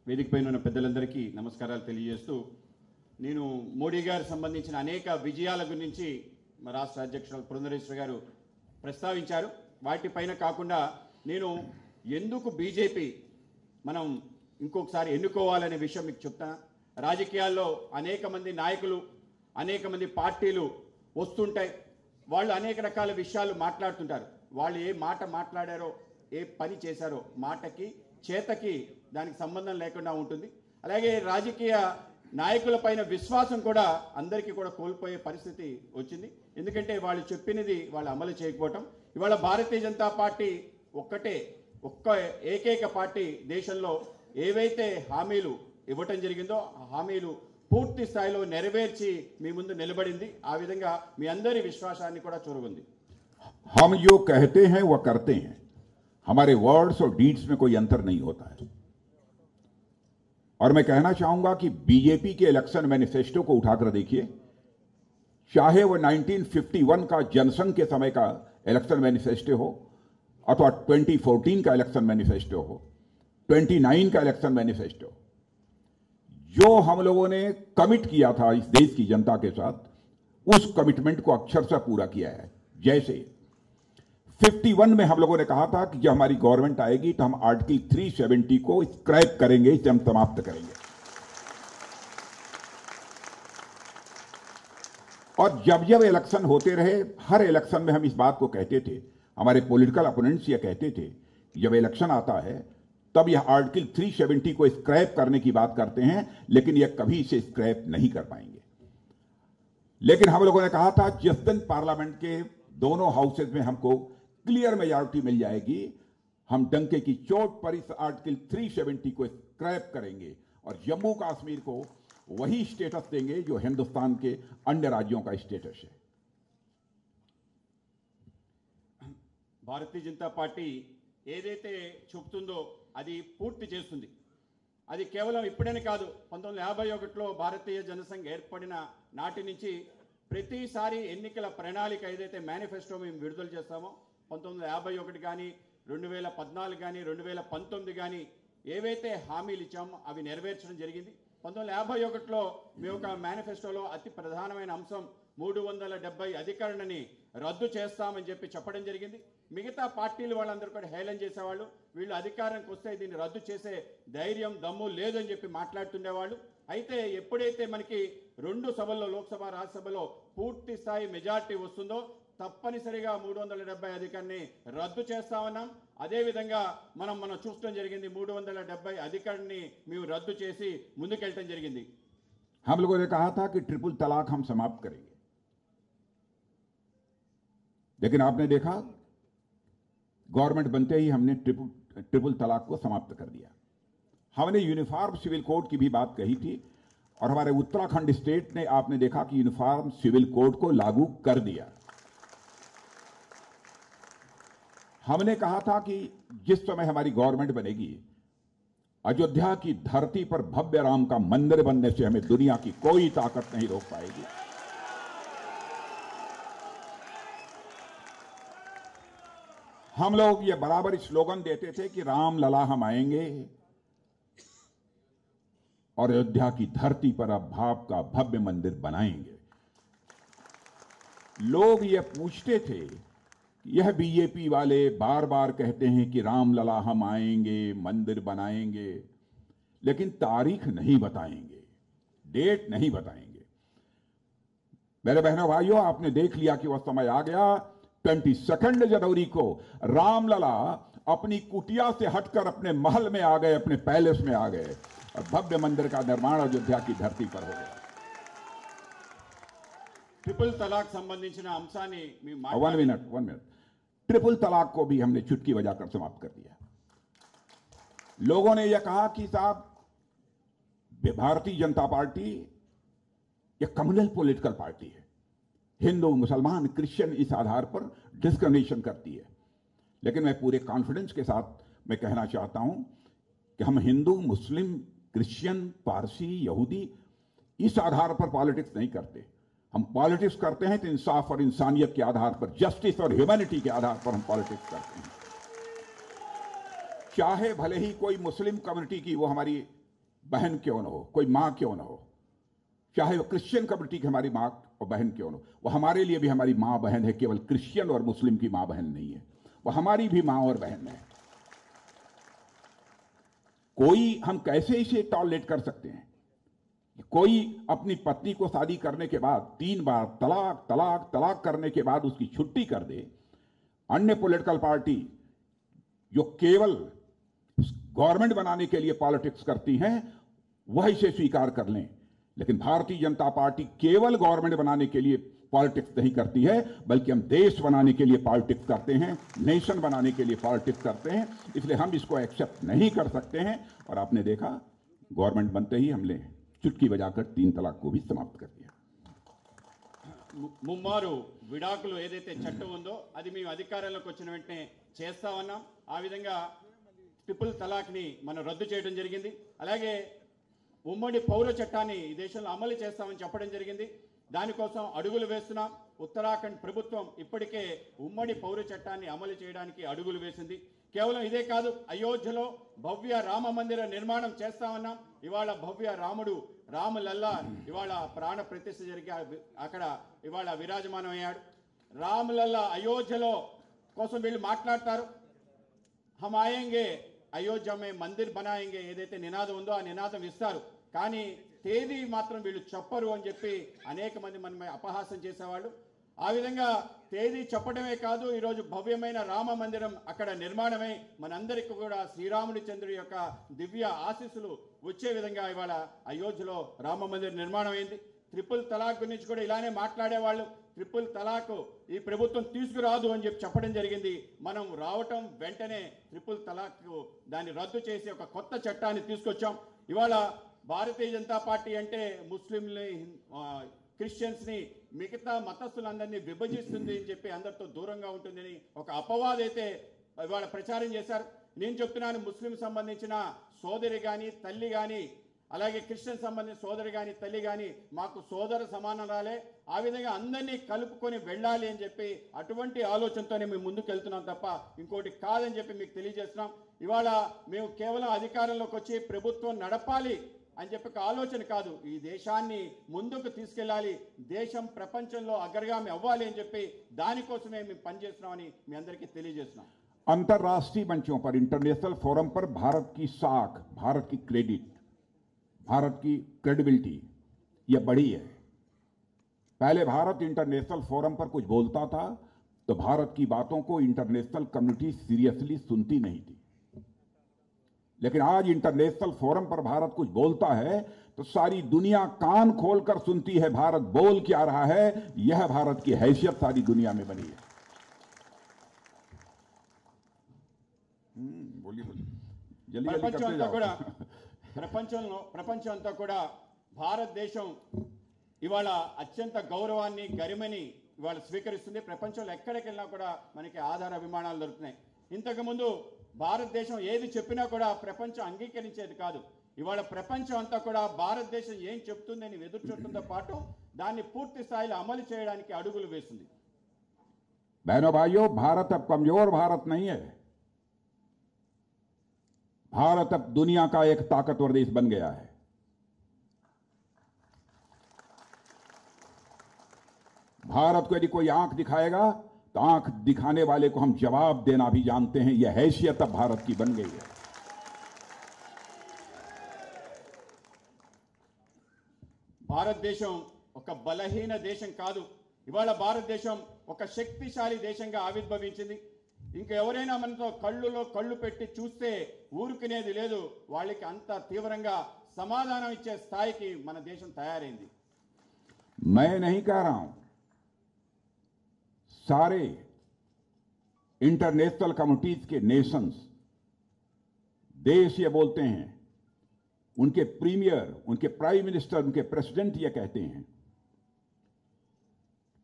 వేదిక పైన ఉన్న పెద్దలందరికీ నమస్కారాలు తెలియజేస్తూ, నేను మోడీ గారు సంబంధించిన అనేక విజయాల గురించి మా రాష్ట్ర అధ్యక్షులు పురంధరేశ్వరి గారు ప్రస్తావించారు. వాటిపైన కాకుండా నేను ఎందుకు బీజేపీ మనం ఇంకొకసారి ఎన్నుకోవాలనే విషయం మీకు చెప్తాను. రాజకీయాల్లో అనేక మంది నాయకులు, అనేక మంది పార్టీలు వస్తుంటాయి. వాళ్ళు అనేక రకాల విషయాలు మాట్లాడుతుంటారు. వాళ్ళు ఏ మాట మాట్లాడారో, ఏ పని చేశారో, మాటకి చేతకి దానికి సంబంధం లేకుండా ఉంటుంది. అలాగే రాజకీయ నాయకులపైన విశ్వాసం కూడా అందరికీ కూడా కోల్పోయే పరిస్థితి వచ్చింది. ఎందుకంటే వాళ్ళు చెప్పినది వాళ్ళు అమలు చేయకపోవటం. ఇవాళ భారతీయ జనతా పార్టీ ఒక్క ఏకైక పార్టీ దేశంలో ఏవైతే హామీలు ఇవ్వటం జరిగిందో ఆ హామీలు పూర్తి స్థాయిలో నెరవేర్చి మీ ముందు నిలబడింది. ఆ విధంగా మీ అందరి విశ్వాసాన్ని కూడా చూరగొంది. हम जो कहते हैं वह करते हैं। हमारे वर्ड्स और डीड्स में कोई अंतर नहीं होता है। और मैं कहना चाहूंगा कि बीजेपी के इलेक्शन मैनिफेस्टो को उठाकर देखिए, चाहे वह 1951 का जनसंघ के समय का इलेक्शन मैनिफेस्टो हो अथवा 2014 का इलेक्शन मैनिफेस्टो हो, 29 का इलेक्शन मैनिफेस्टो, जो हम लोगों ने कमिट किया था इस देश की जनता के साथ, उस कमिटमेंट को अक्षरशः पूरा किया है। जैसे 51 में हम लोगों ने कहा था कि जब हमारी गवर्नमेंट आएगी तो हम आर्टिकल 370 को स्क्रैप करेंगे, इसे हम समाप्त करेंगे। और जब जब इलेक्शन होते रहे, हर इलेक्शन में हम इस बात को कहते थे, हमारे पॉलिटिकल अपोनेंट्स ये कहते थे कि जब इलेक्शन आता है तब यह आर्टिकल 370 को स्क्रैप करने की बात करते हैं, लेकिन यह कभी इसे स्क्रैप नहीं कर पाएंगे। लेकिन हम लोगों ने कहा था जिस दिन पार्लियामेंट के दोनों हाउसेज में हमको क्लियर मेजॉरिटी मिल जाएगी, हम डंके की चोट पर इस आर्टिकल 370 को स्क्रैप करेंगे और जम्मू कश्मीर को वही स्टेटस देंगे जो हिंदुस्तान के अन्य राज्यों का स्टेटस है। భారతీయ జనతా పార్టీ ఏదైతే చెబుతుందో అది పూర్తి చేస్తుంది. అది కేవలం ఇప్పుడేనే కాదు, 1951లో భారతీయ జనసంఘ్ ఏర్పడిన నాటి నుంచి ప్రతిసారి ఎన్నికల ప్రణాళిక ఏదైతే మేనిఫెస్టో మేము విడుదల చేస్తామో 1951 కానీ 2014 కానీ 2019 కానీ ఏవైతే హామీలు ఇచ్చామో అవి నెరవేర్చడం జరిగింది. 1951లో మేము ఒక మేనిఫెస్టోలో అతి ప్రధానమైన అంశం 370 అధికరణని రద్దు చేస్తామని చెప్పడం జరిగింది. మిగతా పార్టీలు వాళ్ళందరూ కూడా హేళన చేసేవాళ్ళు, వీళ్ళు అధికారానికి వస్తే దీన్ని రద్దు చేసే ధైర్యం దమ్ము లేదని చెప్పి మాట్లాడుతుండేవాళ్ళు. అయితే ఎప్పుడైతే మనకి 2 సభల్లో లోక్సభ రాజ్యసభలో పూర్తి స్థాయి మెజార్టీ వస్తుందో తప్పనిసరిగా 370 అధికారాన్ని రద్దు చేస్తామన్నాం. అదేవిధంగా మనం చూడటం జరిగింది. 370 అధికారాన్ని మేము రద్దు చేసి ముందుకెళ్ళటం జరిగింది. हम लोगों ने कहा था कि ट्रिपल तलाक हम समाप्त करेंगे, लेकिन आपने देखा गवर्नमेंट बनते ही हमने ट्रिपल तलाक को समाप्त कर दिया. हमने यूनिफॉर्म सिविल कोड की भी बात कही थी और हमारे उत्तराखंड स्टेट ने आपने देखा कि यूनिफॉर्म सिविल कोड को लागू कर दिया. हमने कहा था कि जिस समय हमारी गवर्नमेंट बनेगी अयोध्या की धरती पर भव्य राम का मंदिर बनने से हमें दुनिया की कोई ताकत नहीं रोक पाएगी. हम लोग ये बराबर स्लोगन देते थे कि राम लला हम आएंगे और अयोध्या की धरती पर अब भाव का भव्य मंदिर बनाएंगे. लोग ये पूछते थे, यह बीजेपी वाले बार बार कहते हैं कि रामलला हम आएंगे, मंदिर बनाएंगे, लेकिन तारीख नहीं बताएंगे, डेट नहीं बताएंगे. मेरे बहनों भाइयों, आपने देख लिया कि वह समय आ गया. 22 जनवरी को रामलला अपनी कुटिया से हटकर अपने महल में आ गए, अपने पैलेस में आ गए और भव्य मंदिर का निर्माण अयोध्या की धरती पर हो गया. ट्रिपल तलाक संबंधिंచిన అంశాన్ని మేము वन मिनट ट्रिपल तलाक को भी हमने चुटकी बजाकर समाप्त कर दिया. लोगों ने यह कहा कि साहब भारतीय जनता पार्टी यह कम्युनल पॉलिटिकल पार्टी है, हिंदू मुसलमान क्रिश्चियन इस आधार पर डिस्क्रिमिनेशन करती है. लेकिन मैं पूरे कॉन्फिडेंस के साथ मैं कहना चाहता हूं कि हम हिंदू मुस्लिम क्रिश्चियन पारसी यहूदी इस आधार पर पॉलिटिक्स नहीं करते. हम पॉलिटिक्स करते हैं तो इंसाफ और इंसानियत के आधार पर, जस्टिस और ह्यूमैनिटी के आधार पर हम पॉलिटिक्स करते हैं. चाहे भले ही कोई मुस्लिम कम्युनिटी की वो हमारी बहन क्यों न हो, कोई मां क्यों न हो, चाहे वो क्रिश्चियन कम्युनिटी की हमारी मां और बहन क्यों न हो, वो हमारे लिए भी हमारी मां बहन है. केवल क्रिश्चियन और मुस्लिम की मां बहन नहीं है, वो हमारी भी मां और बहन है. कोई हम कैसे इसे टॉलरेट कर सकते हैं? कोई अपनी पत्नी को शादी करने के बाद 3 बार तलाक तलाक तलाक करने के बाद उसकी छुट्टी कर दे. अन्य पॉलिटिकल पार्टी जो केवल गवर्नमेंट बनाने के लिए पॉलिटिक्स करती हैं वह इसे स्वीकार कर लें, लेकिन भारतीय जनता पार्टी केवल गवर्नमेंट बनाने के लिए पॉलिटिक्स नहीं करती है, बल्कि हम देश बनाने के लिए पॉलिटिक्स करते हैं, नेशन बनाने के लिए पॉलिटिक्स करते हैं. इसलिए हम इसको एक्सेप्ट नहीं कर सकते हैं. और आपने देखा गवर्नमेंट बनते ही हमने चुटकी बजाकर 3 तलाक को भी समाप्त कर दिया. ముమ్మారు విడాకులు ఏదైతే చట్టం ఉందో అది మేము అధికారంలోకి వచ్చిన వెంటనే చేస్తామన్నాం. ఆ విధంగా ట్రిపుల్ తలాక్ని మనం రద్దు చేయడం జరిగింది. అలాగే ఉమ్మడి పౌర చట్టాన్ని ఈ దేశంలో అమలు చేస్తామని చెప్పడం జరిగింది. దానికోసం అడుగులు వేస్తున్నాం. ఉత్తరాఖండ్ ప్రభుత్వం ఇప్పటికే ఉమ్మడి పౌర చట్టాన్ని అమలు చేయడానికి అడుగులు వేసింది. కేవలం ఇదే కాదు, అయోధ్యలో భవ్య రామ మందిర నిర్మాణం చేస్తామన్నాం. ఇవాళ భవ్య రాముడు రాములల్లా ఇవాళ ప్రాణ ప్రతిష్ఠ జరిగి అక్కడ ఇవాళ విరాజమానం అయ్యాడు. రాములల్లా అయోధ్యలో కోసం వీళ్ళు మాట్లాడతారు. హమ్ ఆయేంగే అయోధ్య మే మందిర్ బనాయేంగే ఏదైతే నినాదం ఉందో ఆ నినాదం ఇస్తారు, కానీ తేదీ మాత్రం వీళ్ళు చెప్పరు అని చెప్పి అనేక మంది మనమే అపహాసం చేసేవాళ్ళు. ఆ విధంగా తేదీ చెప్పడమే కాదు, ఈరోజు భవ్యమైన రామ మందిరం అక్కడ నిర్మాణమై మనందరికీ కూడా శ్రీరాముడి చంద్రుడి యొక్క దివ్య ఆశీస్సులు వచ్చే విధంగా ఇవాళ అయోధ్యలో రామ మందిరం నిర్మాణం అయింది. ట్రిపుల్ తలాక్ గురించి కూడా ఇలానే మాట్లాడేవాళ్ళు. ట్రిపుల్ తలాక్ ఈ ప్రభుత్వం తీసుకురాదు అని చెప్పడం జరిగింది. మనం రావటం వెంటనే ట్రిపుల్ తలాక్ దాన్ని రద్దు చేసి ఒక కొత్త చట్టాన్ని తీసుకొచ్చాం. ఇవాళ భారతీయ జనతా పార్టీ అంటే ముస్లింని క్రిస్టియన్స్ని మిగతా మతస్థులందరినీ విభజిస్తుంది అని చెప్పి అందరితో దూరంగా ఉంటుందని ఒక అపవాదైతే ఇవాళ ప్రచారం చేశారు. నేను చెప్తున్నాను, ముస్లిం సంబంధించిన సోదరి కానీ తల్లి కానీ అలాగే క్రిస్టియన్ సంబంధించిన సోదరు కానీ తల్లి కానీ మాకు సోదర సమానరాలే, ఆ విధంగా అందరినీ కలుపుకొని వెళ్ళాలి అని చెప్పి అటువంటి ఆలోచనతోనే మేము ముందుకు వెళ్తున్నాం తప్ప ఇంకోటి కాదని చెప్పి మీకు తెలియజేస్తున్నాం. ఇవాళ మేము కేవలం అధికారంలోకి వచ్చి ప్రభుత్వం నడపాలి అని చెప్పి ఒక ఆలోచన కాదు, ఈ దేశాన్ని ముందుకు తీసుకెళ్ళాలి, దేశం ప్రపంచంలో అగ్రగామి అవ్వాలి అని చెప్పి దానికోసమే మేము పనిచేస్తున్నామని మీ అందరికీ తెలియజేస్తున్నాం. अंतर्राष्ट्रीय मंचों पर, इंटरनेशनल फोरम पर भारत की साख, भारत की क्रेडिट, भारत की क्रेडिबिलिटी यह बढ़ी है. पहले भारत इंटरनेशनल फोरम पर कुछ बोलता था तो भारत की बातों को इंटरनेशनल कम्युनिटी सीरियसली सुनती नहीं थी, लेकिन आज इंटरनेशनल फोरम पर भारत कुछ बोलता है तो सारी दुनिया कान खोलकर सुनती है भारत बोल क्या रहा है. यह भारत की हैसियत सारी दुनिया में बनी है. बोलिए बोलिए जल्दी जल्दी करते जाओ. ప్రపంచం అంతా కూడా భారతదేశం ఇవాళ అత్యంత గౌరవాన్ని గరిమని ఇవాళ స్వీకరిస్తుంది. ప్రపంచంలో ఎక్కడికి వెళ్ళినా కూడా మనకి ఆధార అభిమానాలు దొరుకుతున్నాయి. ఇంతకుముందు భారతదేశం ఏది చెప్పినా కూడా ప్రపంచం అంగీకరించేది కాదు. ఇవాళ ప్రపంచం అంతా కూడా భారతదేశం ఏం చెప్తుందని ఎదురు చూడటంతో పాటు దాన్ని పూర్తి స్థాయిలో అమలు చేయడానికి అడుగులు వేస్తుంది. बहनों भाइयों, भारत अब कमजोर भारत नहीं है. भारत अब दुनिया का एक ताकतवर देश बन गया है. भारत को यदि कोई आंख दिखाएगा तो आंख दिखाने वाले को हम जवाब देना भी जानते हैं. यह हैसियत अब भारत की बन गई है. భారతదేశం ఒక బలహీన దేశం కాదు. ఇవాళ భారతదేశం ఒక శక్తిశాలి దేశంగా ఆవిర్భవించింది. ఇంకా ఎవరైనా మనతో కళ్ళులో కళ్ళు పెట్టి చూస్తే ఊరుకునేది లేదు. వాళ్ళకి అంత తీవ్రంగా సమాధానం ఇచ్చే స్థాయికి మన దేశం తయారైంది. मैं नहीं कह रहा हूं, सारे इंटरनेशनल कम्युनिटीज के नेशंस, देश ये बोलते हैं, उनके प्रीमियर, उनके प्राइम मिनिस्टर, उनके प्रेसिडेंट ये कहते हैं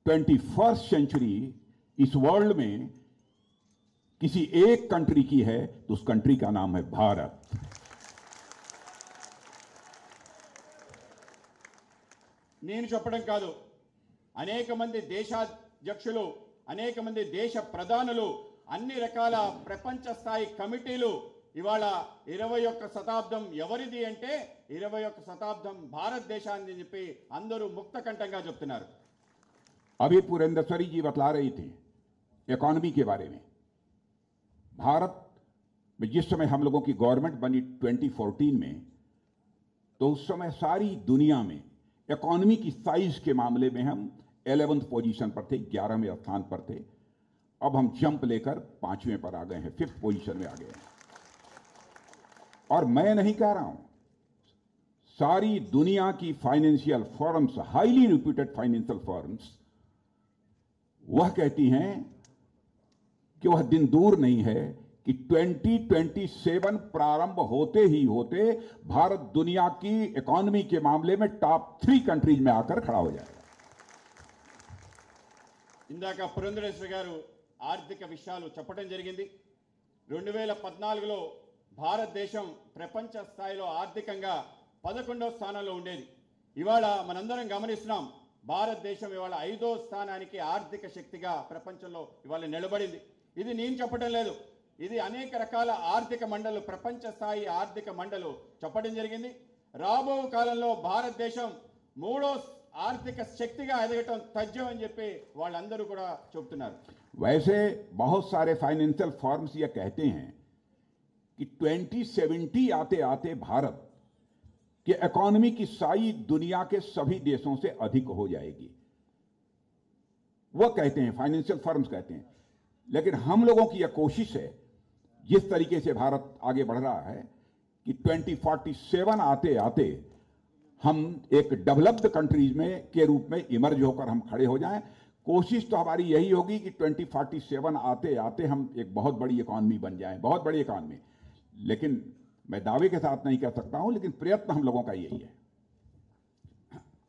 21st सेंचुरी इस वर्ल्ड में किसी एक कंट्री की है तो उस कंट्री का नाम है भारत. నేను చెప్పడం కాదు, అనేక మంది దేశాధ్యక్షులు, అనేక మంది దేశ ప్రధానులు, అన్ని రకాల ప్రపంచ స్థాయి కమిటీలు ఇవాళ 21వ శతాబ్దం ఎవరిది అంటే 21వ శతాబ్దం భారతదేశాన్ని చెప్పి అందరూ ముక్త కంఠంగా చెప్తున్నారు. अभी पुरेंद्रश्वरी जी बतला रही थी इकोनॉमी के बारे में. भारत में जिस समय हम लोगों की गवर्नमेंट बनी 2014 में, तो उस समय सारी दुनिया में इकोनॉमी की साइज के मामले में हम 11th पोजीशन पर थे, 11वें स्थान पर थे. अब हम जंप लेकर 5वें पर आ गए हैं, 5th पोजीशन में आ गए हैं. और मैं नहीं कह रहा हूं, सारी दुनिया की financial firms, highly reputed financial firms, वह कहती हैं कि वह दिन दूर नहीं है कि 2027 प्रारंभ होते ही होते भारत दुनिया की इकोनॉमी के मामले में टॉप 3 कंट्रीज में आकर खड़ा हो जाएगा. ఇందాక పురంధరేశ్వరి గారు ఆర్థిక విషయాలు చెప్పడం జరిగింది. 2014లో భారతదేశం ప్రపంచ స్థాయిలో ఆర్థికంగా 11వ స్థానంలో ఉండేది. ఇవాళ మనందరం గమనిస్తున్నాం, భారతదేశం ఇవాళ 5వ స్థానానికి ఆర్థిక శక్తిగా ప్రపంచంలో ఇవాళ నిలబడింది. ఇది నేను చెప్పడం లేదు, ఇది అనేక రకాల ఆర్థిక మండలు, ప్రపంచ స్థాయి ఆర్థిక మండలు చెప్పడం జరిగింది. రాబో కాలంలో భారతదేశం 3వ ఆర్థిక శక్తిగా ఎదగటం తథ్యం అని చెప్పి వాళ్ళందరూ కూడా చెప్తున్నారు. वैसे बहुत सारे फाइनेंशियल फर्म्स ये कहते हैं कि 2070 आते आते भारत की इकोनॉमी की साइज दुनिया के सभी देशों से अधिक हो जाएगी. वह कहते हैं, फाइनेंशियल फर्म्स कहते हैं. लेकिन हम लोगों की यह कोशिश है, जिस तरीके से भारत आगे बढ़ रहा है, कि 2047 आते आते हम एक डेवलप्ड कंट्रीज में के रूप में इमर्ज होकर हम खड़े हो जाएं. कोशिश तो हमारी यही होगी कि 2047 आते आते हम एक बहुत बड़ी इकॉनमी बन जाएं, बहुत बड़ी इकॉनमी. लेकिन मैं दावे के साथ नहीं कह सकता हूं, लेकिन प्रयत्न हम लोगों का यही है.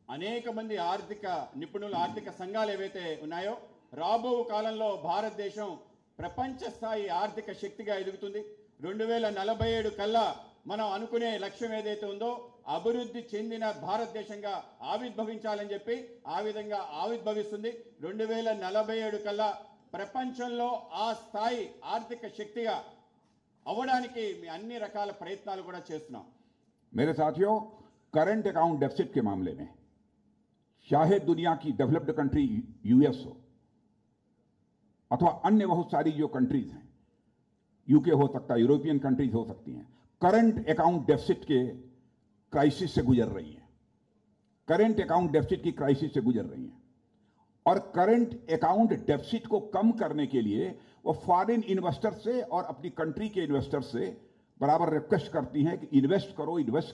అనేక మంది ఆర్థిక నిపుణులు, ఆర్థిక సంఘాలు ఏవైతే ఉన్నాయో, రాబో కాలంలో భారతదేశం ప్రపంచ స్థాయి ఆర్థిక శక్తిగా ఎదుగుతుంది. 2047 కల్లా మనం అనుకునే లక్ష్యం ఏదైతే ఉందో అభివృద్ధి చెందిన భారతదేశంగా ఆవిర్భవించాలని చెప్పి ఆ విధంగా ఆవిర్భవిస్తుంది. 2047 కల్లా ప్రపంచంలో ఆ స్థాయి ఆర్థిక శక్తిగా అవ్వడానికి అన్ని రకాల ప్రయత్నాలు కూడా చేస్తున్నాం. मेरे साथियों, करंट अकाउंट डेफिसिट के मामले में चाहे दुनिया की डेवलप्ड कंट्री यूएस हो अथवा अन्य बहुत सारी जो कंट्रीज हैं, यूके हो सकता है, यूरोपियन कंट्रीज हो सकती हैं, करंट अकाउंट डेफिसिट के क्राइसिस से गुजर रही हैं, करंट अकाउंट डेफिसिट की क्राइसिस से गुजर रही हैं। और करंट अकाउंट डेफिसिट को कम करने के लिए वो फॉरेन इन्वेस्टर से और अपनी कंट्री के इन्वेस्टर से बराबर रिक्वेस्ट करती हैं कि इन्वेस्ट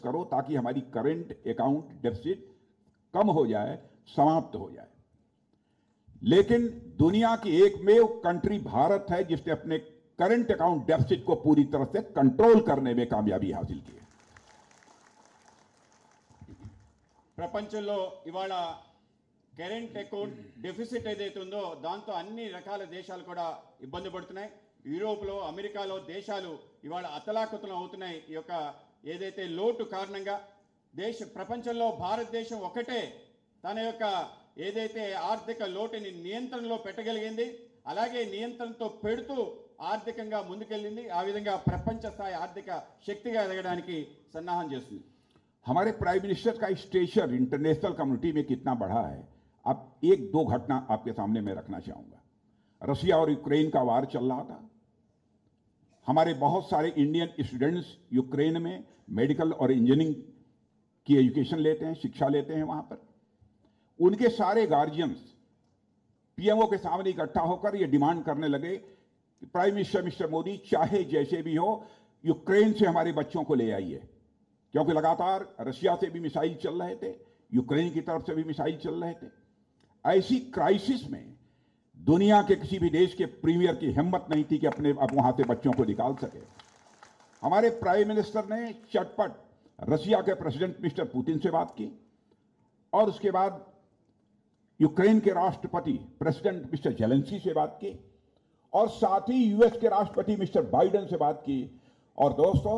करो ताकि हमारी करंट अकाउंट डेफिसिट कम हो जाए, समाप्त हो जाए। लेकिन दुनिया की एकमेव कंट्री भारत है जिसने अपने करंट अकाउंट डेफिसिट को पूरी तरह से कंट्रोल करने में कामयाबी हासिल की है। ప్రపంచంలో ఇవాళ కరెంట్ అకౌంట్ డెఫిసిట్ ఏదైతే ఉందో దాంతో అన్ని రకాల దేశాలు కూడా ఇబ్బంది పడుతున్నాయి. యూరోప్లో, అమెరికాలో దేశాలు ఇవాళ అతలాకుతలం అవుతున్నాయి. ఈ యొక్క ఏదైతే లోటు కారణంగా ప్రపంచంలో భారతదేశం ఒకటే తన యొక్క ఏదైతే ఆర్థిక లోటుని నియంత్రణలో పెట్టగలిగింది, అలాగే నియంత్రణతో పెడుతూ ఆర్థికంగా ముందుకెళ్ళింది. ఆ విధంగా ప్రపంచ స్థాయి ఆర్థిక శక్తిగా ఎదగడానికి సన్నాహం చేస్తుంది. हमारे प्राइम मिनिस्टर का स्टेचर इंटरनेशनल कम्युनिटी में कितना बढ़ा है, अब एक दो घटना आपके सामने मैं रखना चाहूंगा। रशिया और यूक्रेन का वार चल रहा था। हमारे बहुत सारे इंडियन स्टूडेंट्स यूक्रेन में मेडिकल और इंजीनियरिंग की एजुकेशन लेते हैं, शिक्षा लेते हैं वहां पर। उनके सारे गार्जियंस पीएमओ के सामने इकट्ठा होकर ये डिमांड करने लगे कि प्राइम मिनिस्टर मिस्टर मोदी, चाहे जैसे भी हो, यूक्रेन से हमारे बच्चों को ले आइए, क्योंकि लगातार रशिया से भी मिसाइल चल रहे थे, यूक्रेन की तरफ से भी मिसाइल चल रहे थे। ऐसी क्राइसिस में दुनिया के किसी भी देश के प्रीमियर की हिम्मत नहीं थी कि अपने अब वहां से बच्चों को निकाल सके। हमारे प्राइम मिनिस्टर ने चटपट रशिया के प्रेसिडेंट मिस्टर पुतिन से बात की और उसके बाद यूक्रेन के राष्ट्रपति प्रेसिडेंट मिस्टर जेलेंस्की से बात की और साथ ही यूएस के राष्ट्रपति मिस्टर बाइडेन से बात की। और दोस्तों,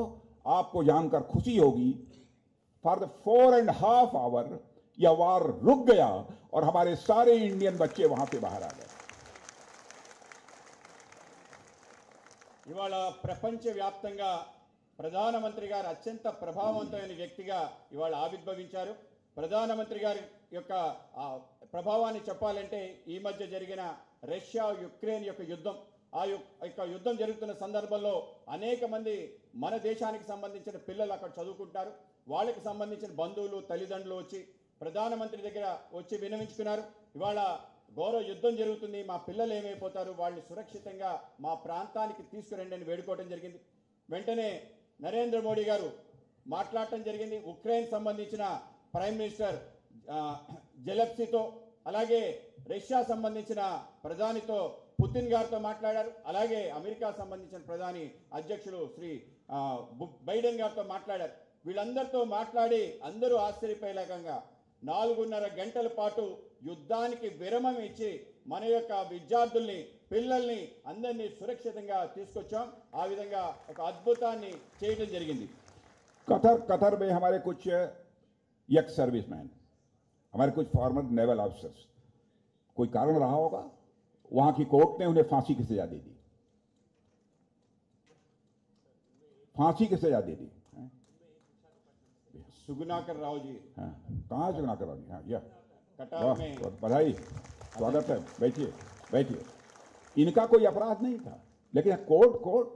आपको जानकर खुशी होगी, फॉर द 4.5 आवर यह वार रुक गया और हमारे सारे इंडियन बच्चे वहां से बाहर आ गए। ఇవాళ ప్రపంచవ్యాప్తంగా ప్రధానమంత్రి గారు అత్యంత ప్రభావవంతమైన వ్యక్తిగా ఇవాళ ఆవిర్భవించారు. ప్రధానమంత్రి గారి యొక్క ప్రభావాన్ని చెప్పాలంటే ఈ మధ్య జరిగిన రష్యా యుక్రెయిన్ యొక్క యుద్ధం, ఆ యొక్క యుద్ధం జరుగుతున్న సందర్భంలో అనేక మంది మన దేశానికి సంబంధించిన పిల్లలు అక్కడ చదువుకుంటారు. వాళ్ళకి సంబంధించిన బంధువులు, తల్లిదండ్రులు వచ్చి ప్రధానమంత్రి దగ్గర వచ్చి విన్నవించుకున్నారు. ఇవాళ ఘోర యుద్ధం జరుగుతుంది, మా పిల్లలు ఏమైపోతారు, వాళ్ళు సురక్షితంగా మా ప్రాంతానికి తీసుకురండి అని వేడుకోవడం జరిగింది. వెంటనే నరేంద్ర మోడీ గారు మాట్లాడటం జరిగింది. ఉక్రెయిన్ సంబంధించిన ప్రైమ్ మినిస్టర్ జెలెన్స్కీతో, అలాగే రష్యా సంబంధించిన ప్రధానితో పుతిన్ గారితో మాట్లాడారు. అలాగే అమెరికా సంబంధించిన ప్రధాని అధ్యక్షుడు శ్రీ బైడెన్ గారితో మాట్లాడారు. వీళ్ళందరితో మాట్లాడి అందరూ ఆశ్చర్యపోయేలాగా 4.5 గంటల పాటు యుద్ధానికి విరామం ఇచ్చి మన యొక్క విద్యార్థుల్ని, పిల్లల్ని అందరినీ సురక్షితంగా తీసుకొచ్చాం. ఆ విధంగా ఒక అద్భుతాన్ని చేయడం జరిగింది. कतर में हमारे कुछ एक्स सर्विसमैन, हमारे कुछ फॉर्मर नेवल ऑफिसर्स, कोई कारण रहा होगा, वहां की कोर्ट ने उन्हें फांसी की सजा दे दी, फांसी की सजा दे दी। सुगुनाकर राव जी, हाँ, कहाँ सुगुनाकर राव जी? हाँ, यह कटार में बधाई, स्वागत है, बैठिए बैठिए। इनका कोई अपराध नहीं था, लेकिन कोर्ट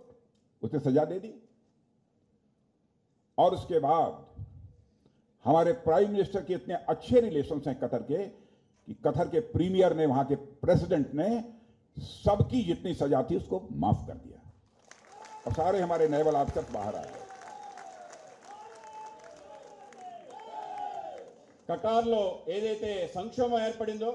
उसे सजा दे दी। और उसके बाद हमारे प्राइम मिनिस्टर के इतने अच्छे रिलेशंस हैं कतर के कि कतर के प्रीमियर ने, वहां के प्रेसिडेंट ने सबकी जितनी सजा थी उसको माफ कर दिया और सारे हमारे नेवल ऑफिसर बाहर आ गए। కటార్లో ఏదైతే సంక్షోభం ఏర్పడిందో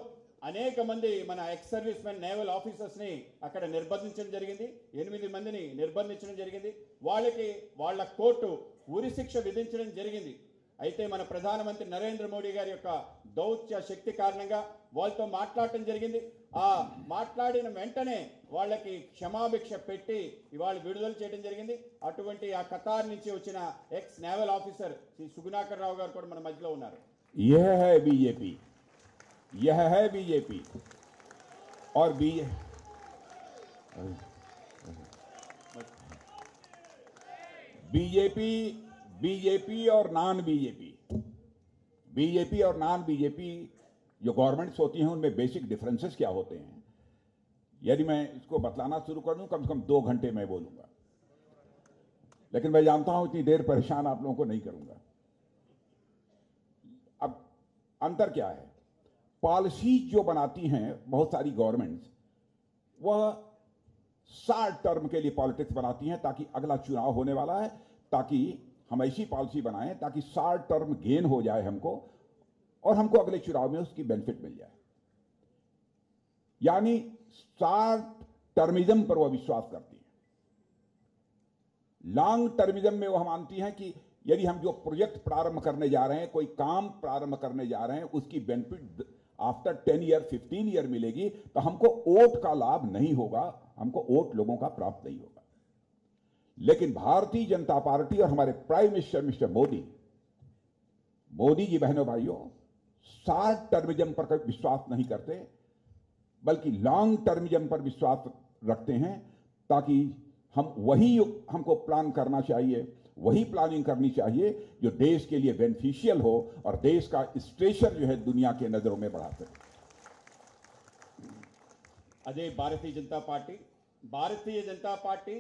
అనేక మంది మన ex service men naval officers ని అక్కడ నిర్బంధించడం జరిగింది. 8 మందిని నిర్బంధించడం జరిగింది. వాళ్ళకి వాళ్ళ కోర్టు ఉరి శిక్ష విధించడం జరిగింది. అయితే మన ప్రధానమంత్రి నరేంద్ర మోడీ గారి యొక్క దౌత్య శక్తి కారణంగా వాళ్ళతో మాట్లాడటం జరిగింది. ఆ మాట్లాడిన వెంటనే వాళ్ళకి క్షమాభిక్ష పెట్టి ఇవాళ విడుదల చేయడం జరిగింది. అటువంటి ఆ ఖతార్ నుంచి వచ్చిన ex naval officer Shri Sugunakar Rao గారు కూడా మన మధ్యలో ఉన్నారు. यह है बीजेपी, यह है बीजेपी और बीजेपी और नॉन बीजेपी जो गवर्नमेंट्स होती हैं उनमें बेसिक डिफरेंसेस क्या होते हैं. यदि मैं इसको बतलाना शुरू कर दूं कम से कम 2 घंटे मैं बोलूंगा, लेकिन मैं जानता हूं इतनी देर परेशान आप लोगों को नहीं करूंगा. अब अंतर क्या है, पॉलिसी जो बनाती हैं बहुत सारी गवर्नमेंट्स वह शॉर्ट टर्म के लिए पॉलिटिक्स बनाती हैं ताकि अगला चुनाव होने वाला है, ताकि हम ऐसी पॉलिसी बनाएं ताकि शॉर्ट टर्म गेन हो जाए हमको और हमको अगले चुनाव में उसकी बेनिफिट मिल जाए. यानी शॉर्ट टर्मिज्म पर वह विश्वास करती है. लॉन्ग टर्मिज्म में वह मानती हैं कि यदि हम जो प्रोजेक्ट प्रारंभ करने जा रहे हैं, कोई काम प्रारंभ करने जा रहे हैं, उसकी बेनिफिट आफ्टर 10 ईयर 15 ईयर मिलेगी तो हमको वोट का लाभ नहीं होगा, हमको वोट लोगों का प्राप्त नहीं होगा. लेकिन भारतीय जनता पार्टी और हमारे prime minister mister Modi ji बहनों भाइयों शॉर्ट टर्मिज्म पर विश्वास नहीं करते बल्कि लॉन्ग टर्मिज्म पर विश्वास रखते हैं, ताकि हमको प्लान करना चाहिए, वही प्लानिंग करनी चाहिए जो देश के लिए बेनिफिशियल हो और देश का स्टेचर जो है दुनिया के नजरों में बढ़ा सके. అదే భారతీయ జనతా పార్టీ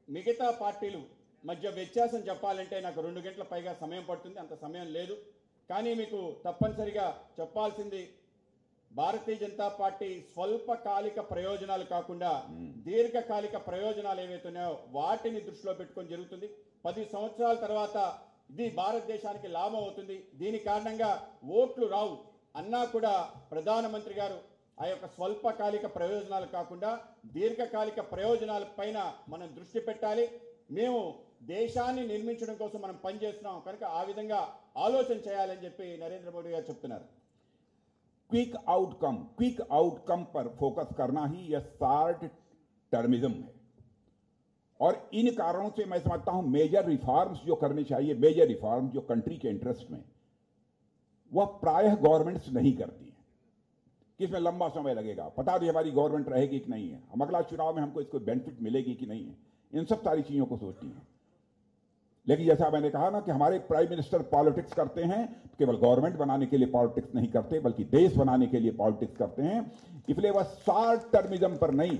మిగతా పార్టీలు మధ్య వ్యత్యాసం చెప్పాలంటే నాకు 2 గంటల పైగా సమయం పడుతుంది, అంత సమయం లేదు. కానీ మీకు తప్పనిసరిగా చెప్పాల్సింది భారతీయ జనతా పార్టీ స్వల్పకాలిక ప్రయోజనాలు కాకుండా దీర్ఘకాలిక ప్రయోజనాలు ఏవైతే ఉన్నాయో వాటిని దృష్టిలో పెట్టుకొని జరుగుతుంది. 10 సంవత్సరాల తర్వాత ఇది భారతదేశానికి లాభం అవుతుంది, దీని కారణంగా ఓట్లు రావు అన్నా కూడా ప్రధానమంత్రి గారు ఆ యొక్క స్వల్పకాలిక ప్రయోజనాలు కాకుండా దీర్ఘకాలిక ప్రయోజనాల పైన మనం దృష్టి పెట్టాలి, మేము దేశాన్ని నిర్మించడం కోసం మనం పనిచేస్తున్నాం కనుక ఆ విధంగా ఆలోచన చేయాలని చెప్పి నరేంద్ర మోడీ గారు చెప్తున్నారు. क्विक आउटकम पर फोकस करना ही यह शॉर्ट टर्मिज्म है. और इन कारणों से मैं समझता हूं मेजर रिफॉर्म्स जो करने चाहिए, मेजर रिफॉर्म्स जो कंट्री के इंटरेस्ट में, वह प्रायः गवर्नमेंट्स नहीं करती हैं. किसमें लंबा समय लगेगा, पता नहीं हमारी गवर्नमेंट रहेगी कि नहीं है, हम अगला चुनाव में हमको इसको बेनिफिट मिलेगी कि नहीं है, इन सब सारी चीजों को सोचती हैं. लेकिन जैसा मैंने कहा ना कि हमारे प्राइम मिनिस्टर पॉलिटिक्स करते हैं, केवल गवर्नमेंट बनाने के लिए पॉलिटिक्स नहीं करते बल्कि देश बनाने के लिए पॉलिटिक्स करते हैं. इसलिए वह शॉर्ट टर्मिज्म पर नहीं,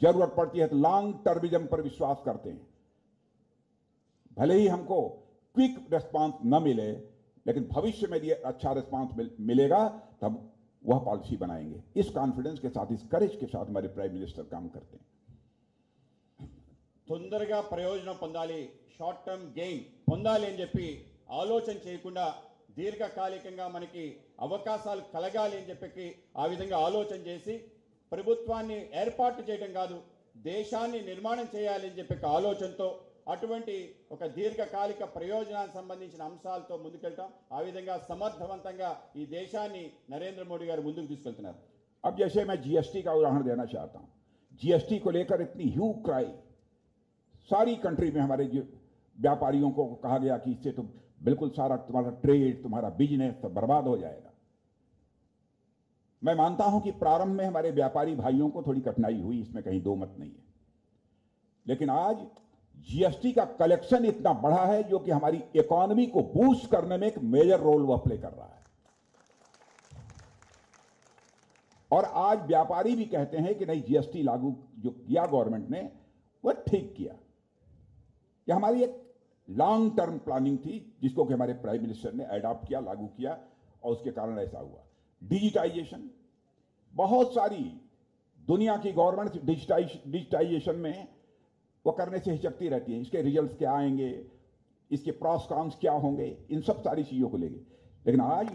जरूरत पड़ती है तो लॉन्ग टर्मिज्म पर विश्वास करते हैं. भले ही हमको क्विक रिस्पांस न मिले, लेकिन भविष्य में यदि अच्छा रिस्पांस मिलेगा तब वह पॉलिसी बनाएंगे. इस कॉन्फिडेंस के साथ, इस करेज के साथ हमारे प्राइम मिनिस्टर काम करते हैं. తొందరగా ప్రయోజనం పొందాలి, షార్ట్ టర్మ్ గెయిన్ పొందాలి అని చెప్పి ఆలోచన చేయకుండా దీర్ఘకాలికంగా మనకి అవకాశాలు కలగాలి అని చెప్పి ఆ విధంగా ఆలోచన చేసి ప్రభుత్వాన్ని ఏర్పాటు చేయడం కాదు, దేశాన్ని నిర్మాణం చేయాలి అని చెప్పి ఆలోచనతో అటువంటి ఒక దీర్ఘకాలిక ప్రయోజనానికి సంబంధించిన అంశాలతో ముందుకెళ్తాం. ఆ విధంగా సమర్థవంతంగా ఈ దేశాన్ని నరేంద్ర మోడీ గారు ముందుకు తీసుకెళ్తున్నారు. अब जैसे मैं जीएसटी का उदाहरण देना चाहता हूं, जीएसटी को लेकर इतनी ह्यू क्राई सारी कंट्री में हमारे जो व्यापारियों को कहा गया कि इससे तो बिल्कुल सारा तुम्हारा ट्रेड, तुम्हारा बिजनेस सब बर्बाद हो जाएगा. मैं मानता हूं कि प्रारंभ में हमारे व्यापारी भाइयों को थोड़ी कठिनाई हुई, इसमें कहीं दो मत नहीं है. लेकिन आज जीएसटी का कलेक्शन इतना बढ़ा है जो कि हमारी इकोनॉमी को बूस्ट करने में एक मेजर रोल वह प्ले कर रहा है. और आज व्यापारी भी कहते हैं कि नहीं, जीएसटी लागू जो किया गवर्नमेंट ने वह ठीक किया. कि हमारी एक लॉन्ग टर्म प्लानिंग थी जिसको कि हमारे प्राइम मिनिस्टर ने अडॉप्ट किया, लागू किया और उसके कारण ऐसा हुआ. डिजिटाइजेशन, बहुत सारी दुनिया की गवर्नमेंट डिजिटाइजेशन में वो करने से हिचकती रहती है. इसके रिजल्ट्स क्या आएंगे, इसके प्रॉस कॉन्स क्या होंगे, इन सब सारी चीजों को लेके. लेकिन आज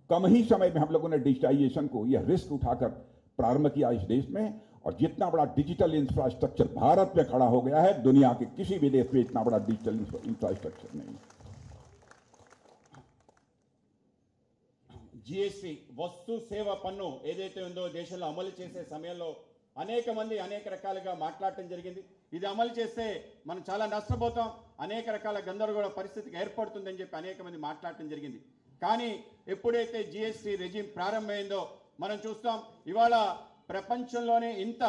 कम ही समय में हम लोगों ने डिजिटाइजेशन को यह रिस्क उठाकर प्रारंभ किया इस देश में और जितना बड़ा डिजिटल इंफ्रास्ट्रक्चर भारत में खड़ा हो गया है, दुनिया के किसी भी देश में इतना बड़ा डिजिटल इंफ्रास्ट्रक्चर नहीं। జిఎస్టీ వస్తు సేవ పన్ను ఏదైతే ఉందో దేశంలో అమలు చేసే సమయంలో అనేక మంది అనేక రకాలుగా మాట్లాడటం జరిగింది. ఇది అమలు చేస్తే మనం చాలా నష్టపోతాం, అనేక రకాల గందరగోళ పరిస్థితికి ఏర్పడుతుందని చెప్పి అనేక మంది మాట్లాడటం జరిగింది. కానీ ఎప్పుడైతే జిఎస్టీ రెజిమ్ ప్రారంభమైందో మనం చూస్తాం, ఇవాళ ప్రపంచంలోనే ఇంత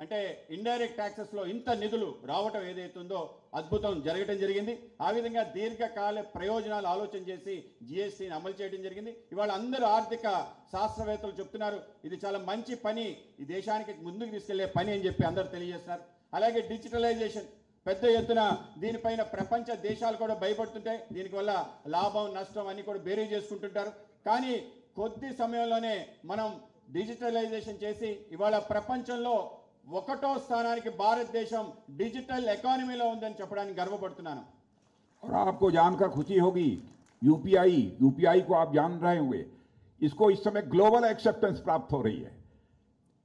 అంటే ఇండైరెక్ట్ ట్యాక్సెస్ లో ఇంత నిధులు రావటం ఏదైతుందో అద్భుతం జరగటం జరిగింది. ఆ విధంగా దీర్ఘకాల ప్రయోజనాలు ఆలోచన చేసి జిఎస్టీని అమలు చేయడం జరిగింది. ఇవాళ అందరూ ఆర్థిక శాస్త్రవేత్తలు చెప్తున్నారు ఇది చాలా మంచి పని, ఈ దేశానికి ముందుకు తీసుకెళ్లే పని అని చెప్పి అందరూ తెలియజేస్తున్నారు. అలాగే డిజిటలైజేషన్ పెద్ద ఎత్తున దీనిపైన ప్రపంచ దేశాలు కూడా భయపడుతుంటాయి. దీనివల్ల లాభం నష్టం అన్ని కూడా బేరీ చేసుకుంటుంటారు. కానీ కొద్ది సమయంలోనే మనం డిజిటలైజేషన్ చేసి ఇవాళ ప్రపంచంలో 1వ స్థానానికి భారతదేశం డిజిటల్ ఎకానమీలో ఉందని చెప్పడానికి గర్వపడుతున్నాను. और आपको जानकर खुशी होगी, यूपीआई को आप जान रहे होंगे, इसको इस समय ग्लोबल एक्सेप्टेंस प्राप्त हो रही है.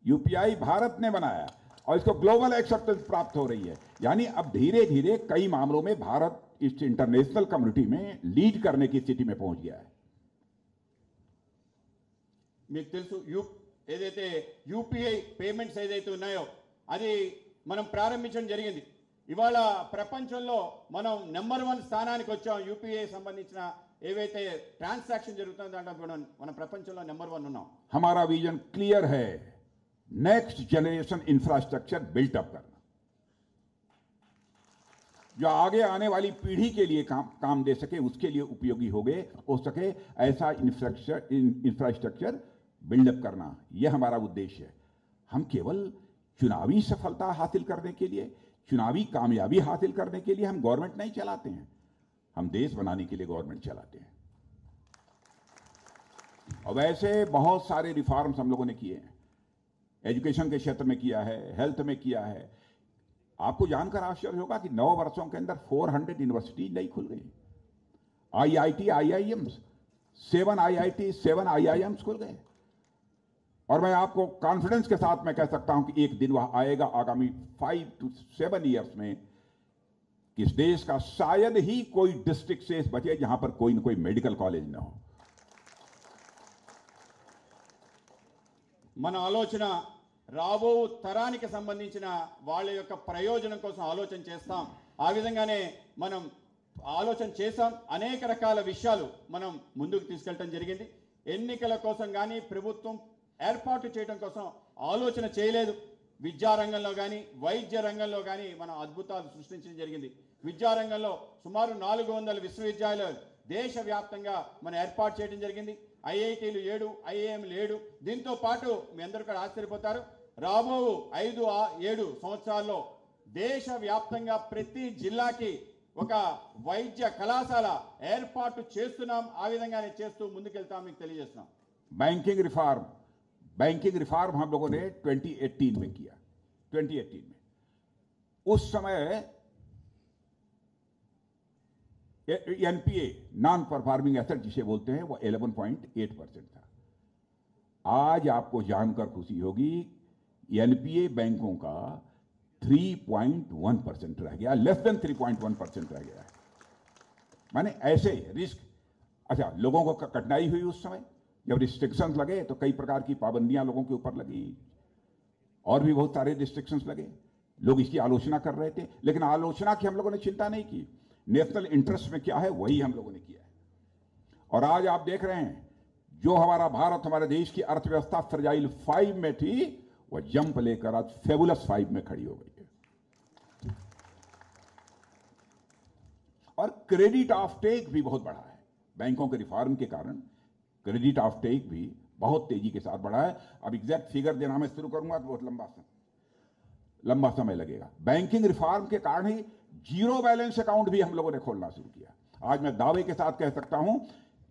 यूपीआई भारत ने बनाया और इसको ग्लोबल एक्सेप्टेंस प्राप्त हो रही है. यानी अब धीरे धीरे कई मामलों में भारत इस इंटरनेशनल कम्युनिटी में लीड करने की स्थिति में पहुंच गया है. మీకు తెలుసు ఏదైతే యూపీఐ పేమెంట్స్ ఏదైతే ఉన్నాయో అది మనం ప్రారంభించడం జరిగింది. ఇవాళ ప్రపంచంలో మనం నెంబర్ 1 స్థానానికి వచ్చాం. యూపీఐ సంబంధించిన ఏవైతే ట్రాన్సాక్షన్ జరుగుతుందో దాంట్లో మన ప్రపంచంలో నెంబర్ 1 ఉన్నాం. हमारा विजन क्लियर है, नेक्स्ट जनरेशन इंफ्रास्ट्रक्चर बिल्टअप करना, जो आगे आने वाली पीढ़ी के लिए काम दे सके, उसके लिए उपयोगी हो सके ऐसा इंफ्रास्ट्रक्चर बिल्डअप करना, यह हमारा उद्देश्य है. हम केवल चुनावी सफलता हासिल करने के लिए, चुनावी कामयाबी हासिल करने के लिए हम गवर्नमेंट नहीं चलाते हैं, हम देश बनाने के लिए गवर्नमेंट चलाते हैं. और वैसे बहुत सारे रिफॉर्म्स हम लोगों ने किए हैं. एजुकेशन के क्षेत्र में किया है, हेल्थ में किया है. आपको जानकर आश्चर्य होगा कि 9 वर्षों के अंदर 400 यूनिवर्सिटी नई खुल गई. आईआईटी, आईआईएम्स, 7 आईआईटी, 7 आईआईएम्स खुल गए. और मैं आपको कॉन्फिडेंस के साथ मैं कह सकता हूं कि एक दिन वह आएगा आगामी 5 to 7 ईयर्स में कि इस देश का शायद ही कोई डिस्ट्रिक्ट से बचे जहां पर कोई न कोई मेडिकल कॉलेज न हो. మన ఆలోచన రాబో తరానికి సంబంధించిన వాళ్ళ యొక్క ప్రయోజనం కోసం ఆలోచన చేస్తాం. ఆ విధంగానే మనం ఆలోచన చేస్తాం. అనేక రకాల విషయాలు మనం ముందుకు తీసుకెళ్ళడం జరిగింది. ఎన్నికల కోసం కానీ ప్రభుత్వం ఏర్పాటు చేయడం కోసం ఆలోచన చేయలేదు. విద్యారంగంలో కానీ వైద్య రంగంలో కానీ మనం అద్భుతాలు సృష్టించడం జరిగింది. విద్యారంగంలో సుమారు 400 విశ్వవిద్యాలయాలు దేశవ్యాప్తంగా మనం ఏర్పాటు చేయడం జరిగింది. ఐఐటీలు 7, ఐఐఎంలు 7. దీంతో పాటు మీ అందరూ కూడా ఆశ్చర్యపోతారు, రాబో 5-7 సంవత్సరాల్లో దేశవ్యాప్తంగా ప్రతి జిల్లాకి ఒక వైద్య కళాశాల ఏర్పాటు చేస్తున్నాం. ఆ విధంగానే చేస్తూ ముందుకెళ్తాం మీకు తెలియజేస్తున్నాం. बैंकिंग रिफॉर्म हम लोगों ने 2018 में किया. 2018 में उस समय एनपीए, नॉन परफॉर्मिंग एसेट जिसे बोलते हैं, वो 11.8% था. आज आपको जानकर खुशी होगी एनपीए बैंकों का 3.1% रह गया, लेस देन 3.1% रह गया है. माने ऐसे रिस्क. अच्छा, लोगों को कठिनाई हुई उस समय जब रिस्ट्रिक्शंस लगे तो कई प्रकार की पाबंदियां लोगों के ऊपर लगी और भी बहुत सारे रिस्ट्रिक्शंस लगे. लोग इसकी आलोचना कर रहे थे, लेकिन आलोचना की हम लोगों ने चिंता नहीं की. नेशनल इंटरेस्ट में क्या है वही हम लोगों ने किया है. और आज आप देख रहे हैं जो हमारा भारत, हमारे देश की अर्थव्यवस्था फ्रेजाइल 5 में थी, वह जंप लेकर आज फेबुलस 5 में खड़ी हो गई है. और क्रेडिट ऑफ टेक भी बहुत बढ़ा है. बैंकों के रिफॉर्म के कारण क्रेडिट ऑफ टेक भी बहुत तेजी के साथ बढ़ा है. अब एग्जैक्ट फिगर देना मैं शुरू करूंगा तो बहुत लंबा समय लगेगा. बैंकिंग रिफॉर्म के कारण ही जीरो बैलेंस अकाउंट भी हम लोगों ने खोलना शुरू किया. आज मैं दावे के साथ कह सकता हूं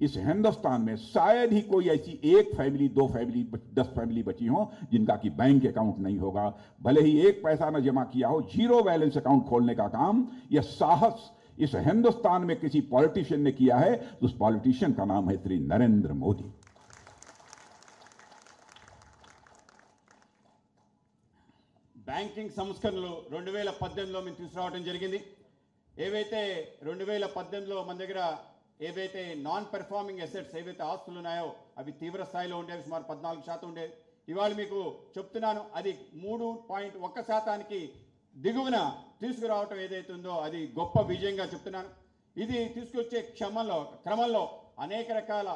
इस हिंदुस्तान में शायद ही कोई ऐसी 1 फैमिली, 2 फैमिली, 10 फैमिली बची हो जिनका कि बैंक अकाउंट नहीं होगा. भले ही 1 पैसा न जमा किया हो, जीरो बैलेंस अकाउंट खोलने का काम, यह साहस इस हिंदुस्तान में किसी पॉलिटिशियन ने किया है. उस पॉलिटिशियन का नाम है श्री नरेंद्र मोदी. బ్యాంకింగ్ సంస్కరణలు 2018లో మేము తీసుకురావడం జరిగింది. ఏవైతే 2018లో మన దగ్గర ఏవైతే నాన్ పెర్ఫార్మింగ్ అసెట్స్ ఏవైతే ఆస్తులు ఉన్నాయో అవి తీవ్ర స్థాయిలో ఉండేవి, సుమారు 14% ఉండేవి. ఇవాళ మీకు చెప్తున్నాను, అది 3.1% దిగువన తీసుకురావటం ఏదైతే ఉందో అది గొప్ప విజయంగా చెప్తున్నాను. ఇది తీసుకొచ్చే క్రమంలో అనేక రకాల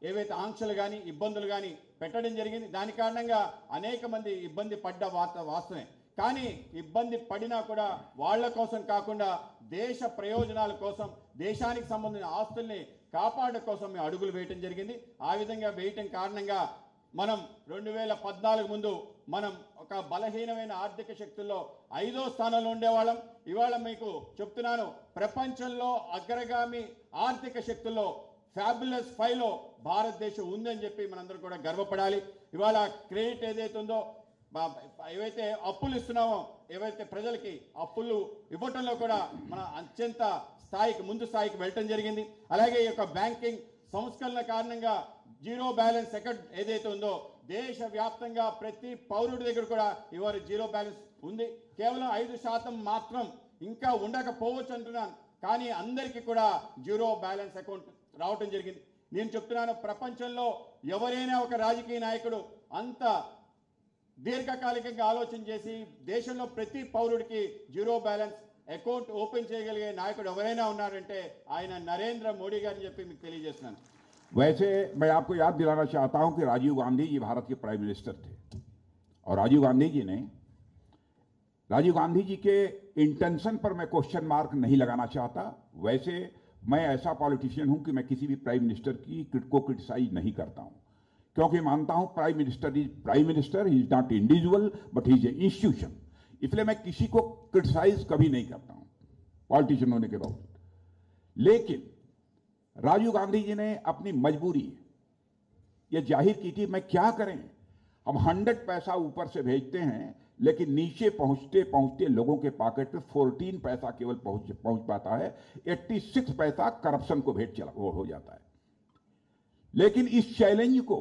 ఏవైతే ఆంక్షలు కానీ ఇబ్బందులు కానీ పెట్టడం జరిగింది. దాని కారణంగా అనేక మంది ఇబ్బంది పడ్డ వాస్తవమే. కానీ ఇబ్బంది పడినా కూడా వాళ్ళ కోసం కాకుండా దేశ ప్రయోజనాల కోసం, దేశానికి సంబంధించిన ఆస్తుల్ని కాపాడడం కోసం మేము అడుగులు వేయటం జరిగింది. ఆ విధంగా వేయటం కారణంగా మనం 2014 ముందు మనం ఒక బలహీనమైన ఆర్థిక శక్తుల్లో 5వ స్థానంలో ఉండేవాళ్ళం. ఇవాళ మీకు చెప్తున్నాను, ప్రపంచంలో అగ్రగామి ఆర్థిక శక్తుల్లో ఫ్యాబులస్ 5లో భారతదేశం ఉందని చెప్పి మనందరూ కూడా గర్వపడాలి. ఇవాళ క్రెడిట్ ఏదైతే ఉందో, ఏవైతే అప్పులు ఇస్తున్నామో, ఏవైతే ప్రజలకి అప్పులు ఇవ్వటంలో కూడా మన అత్యంత ముందు స్థాయికి వెళ్ళటం జరిగింది. అలాగే ఈ యొక్క బ్యాంకింగ్ సంస్కరణల కారణంగా జీరో బ్యాలెన్స్ అకౌంట్ ఏదైతే ఉందో దేశవ్యాప్తంగా ప్రతి పౌరుడి దగ్గర కూడా ఇవాళ జీరో బ్యాలెన్స్ ఉంది. కేవలం 5% మాత్రం ఇంకా ఉండకపోవచ్చు అంటున్నాను, కానీ అందరికీ కూడా జీరో బ్యాలెన్స్ అకౌంట్ రావటం జరిగింది. నేను చెప్తున్నాను, ప్రపంచంలో ఎవరైనా ఒక రాజకీయ నాయకుడు అంత దీర్ఘకాలికంగా ఆలోచన చేసి దేశంలో ప్రతి పౌరుడికి జీరో బ్యాలెన్స్ అకౌంట్ ఓపెన్ చేయగలిగే నాయకుడు ఎవరైనా ఉన్నారంటే ఆయన నరేంద్ర మోడీ గారిని చెప్పి మీకు తెలియజేస్తున్నాను. वैसे मैं आपको याद दिलाना चाहता हूं कि राजीव गांधी जी भारत के प्राइम मिनिस्टर थे और राजीव गांधी जी के इंटेंशन पर मैं क्वेश्चन मार्क नहीं लगाना चाहता. वैसे मैं ऐसा पॉलिटिशियन हूं कि मैं किसी भी प्राइम मिनिस्टर को क्रिटिसाइज नहीं करता हूं, क्योंकि मानता हूं prime minister he is not individual but he is a institution. इसलिए मैं किसी को क्रिटिसाइज कभी नहीं करता हूं पॉलिटिशियन होने के बावजूद. लेकिन राजीव गांधी जी ने अपनी मजबूरी ये जाहिर की थी, मैं क्या करें, हम 100 पैसा ऊपर से भेजते हैं लेकिन नीचे पहुंचते पहुंचते लोगों के पॉकेट पे 14 पैसा केवल पहुंच पाता है, 86 पैसा करप्शन को हो जाता है. लेकिन इस चैलेंज को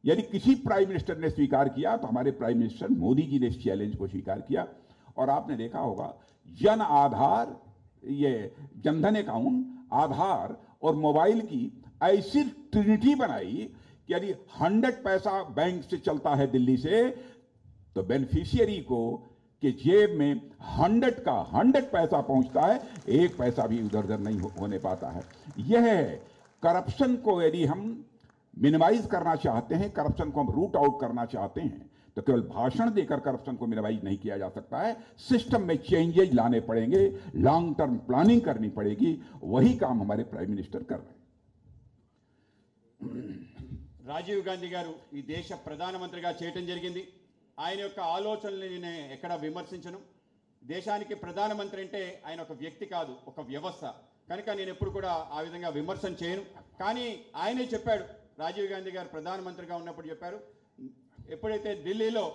यदि किसी प्राइम मिनिस्टर ने स्वीकार किया तो हमारे प्राइम मिनिस्टर मोदी जी ने इस चैलेंज को स्वीकार किया. और आपने देखा होगा जन आधार, ये जनधन अकाउंट, आधार और मोबाइल की ऐसी ट्रिनिटी बनाई कि यदि 100 पैसा बैंक से चलता है दिल्ली से तो बेनिफिशियरी को के जेब में 100 पैसा पहुंचता है, 1 पैसा भी उधर उधर नहीं होने पाता है. यह करप्शन को यदि हम मिनिमाइज करना चाहते हैं, करप्शन को हम रूट आउट करना चाहते हैं, तो केवल भाषण देकर करप्शन को मिनिमाइज नहीं किया जा सकता है. सिस्टम में चेंजेज लाने पड़ेंगे, लॉन्ग टर्म प्लानिंग करनी पड़ेगी. वही काम हमारे प्राइम मिनिस्टर कर रहे हैं. రాజీవ్ గాంధీ గారు ఈ దేశ ప్రధానమంత్రిగా చేయటం జరిగింది. ఆయన యొక్క ఆలోచనల్ని నేను ఎక్కడ విమర్శించను. దేశానికి ప్రధానమంత్రి అంటే ఆయన ఒక వ్యక్తి కాదు, ఒక వ్యవస్థ. కనుక నేను ఎప్పుడు కూడా ఆ విధంగా విమర్శన చేయను. కానీ ఆయనే చెప్పాడు, రాజీవ్ గాంధీ గారు ప్రధానమంత్రిగా ఉన్నప్పుడు చెప్పారు, ఎప్పుడైతే ఢిల్లీలో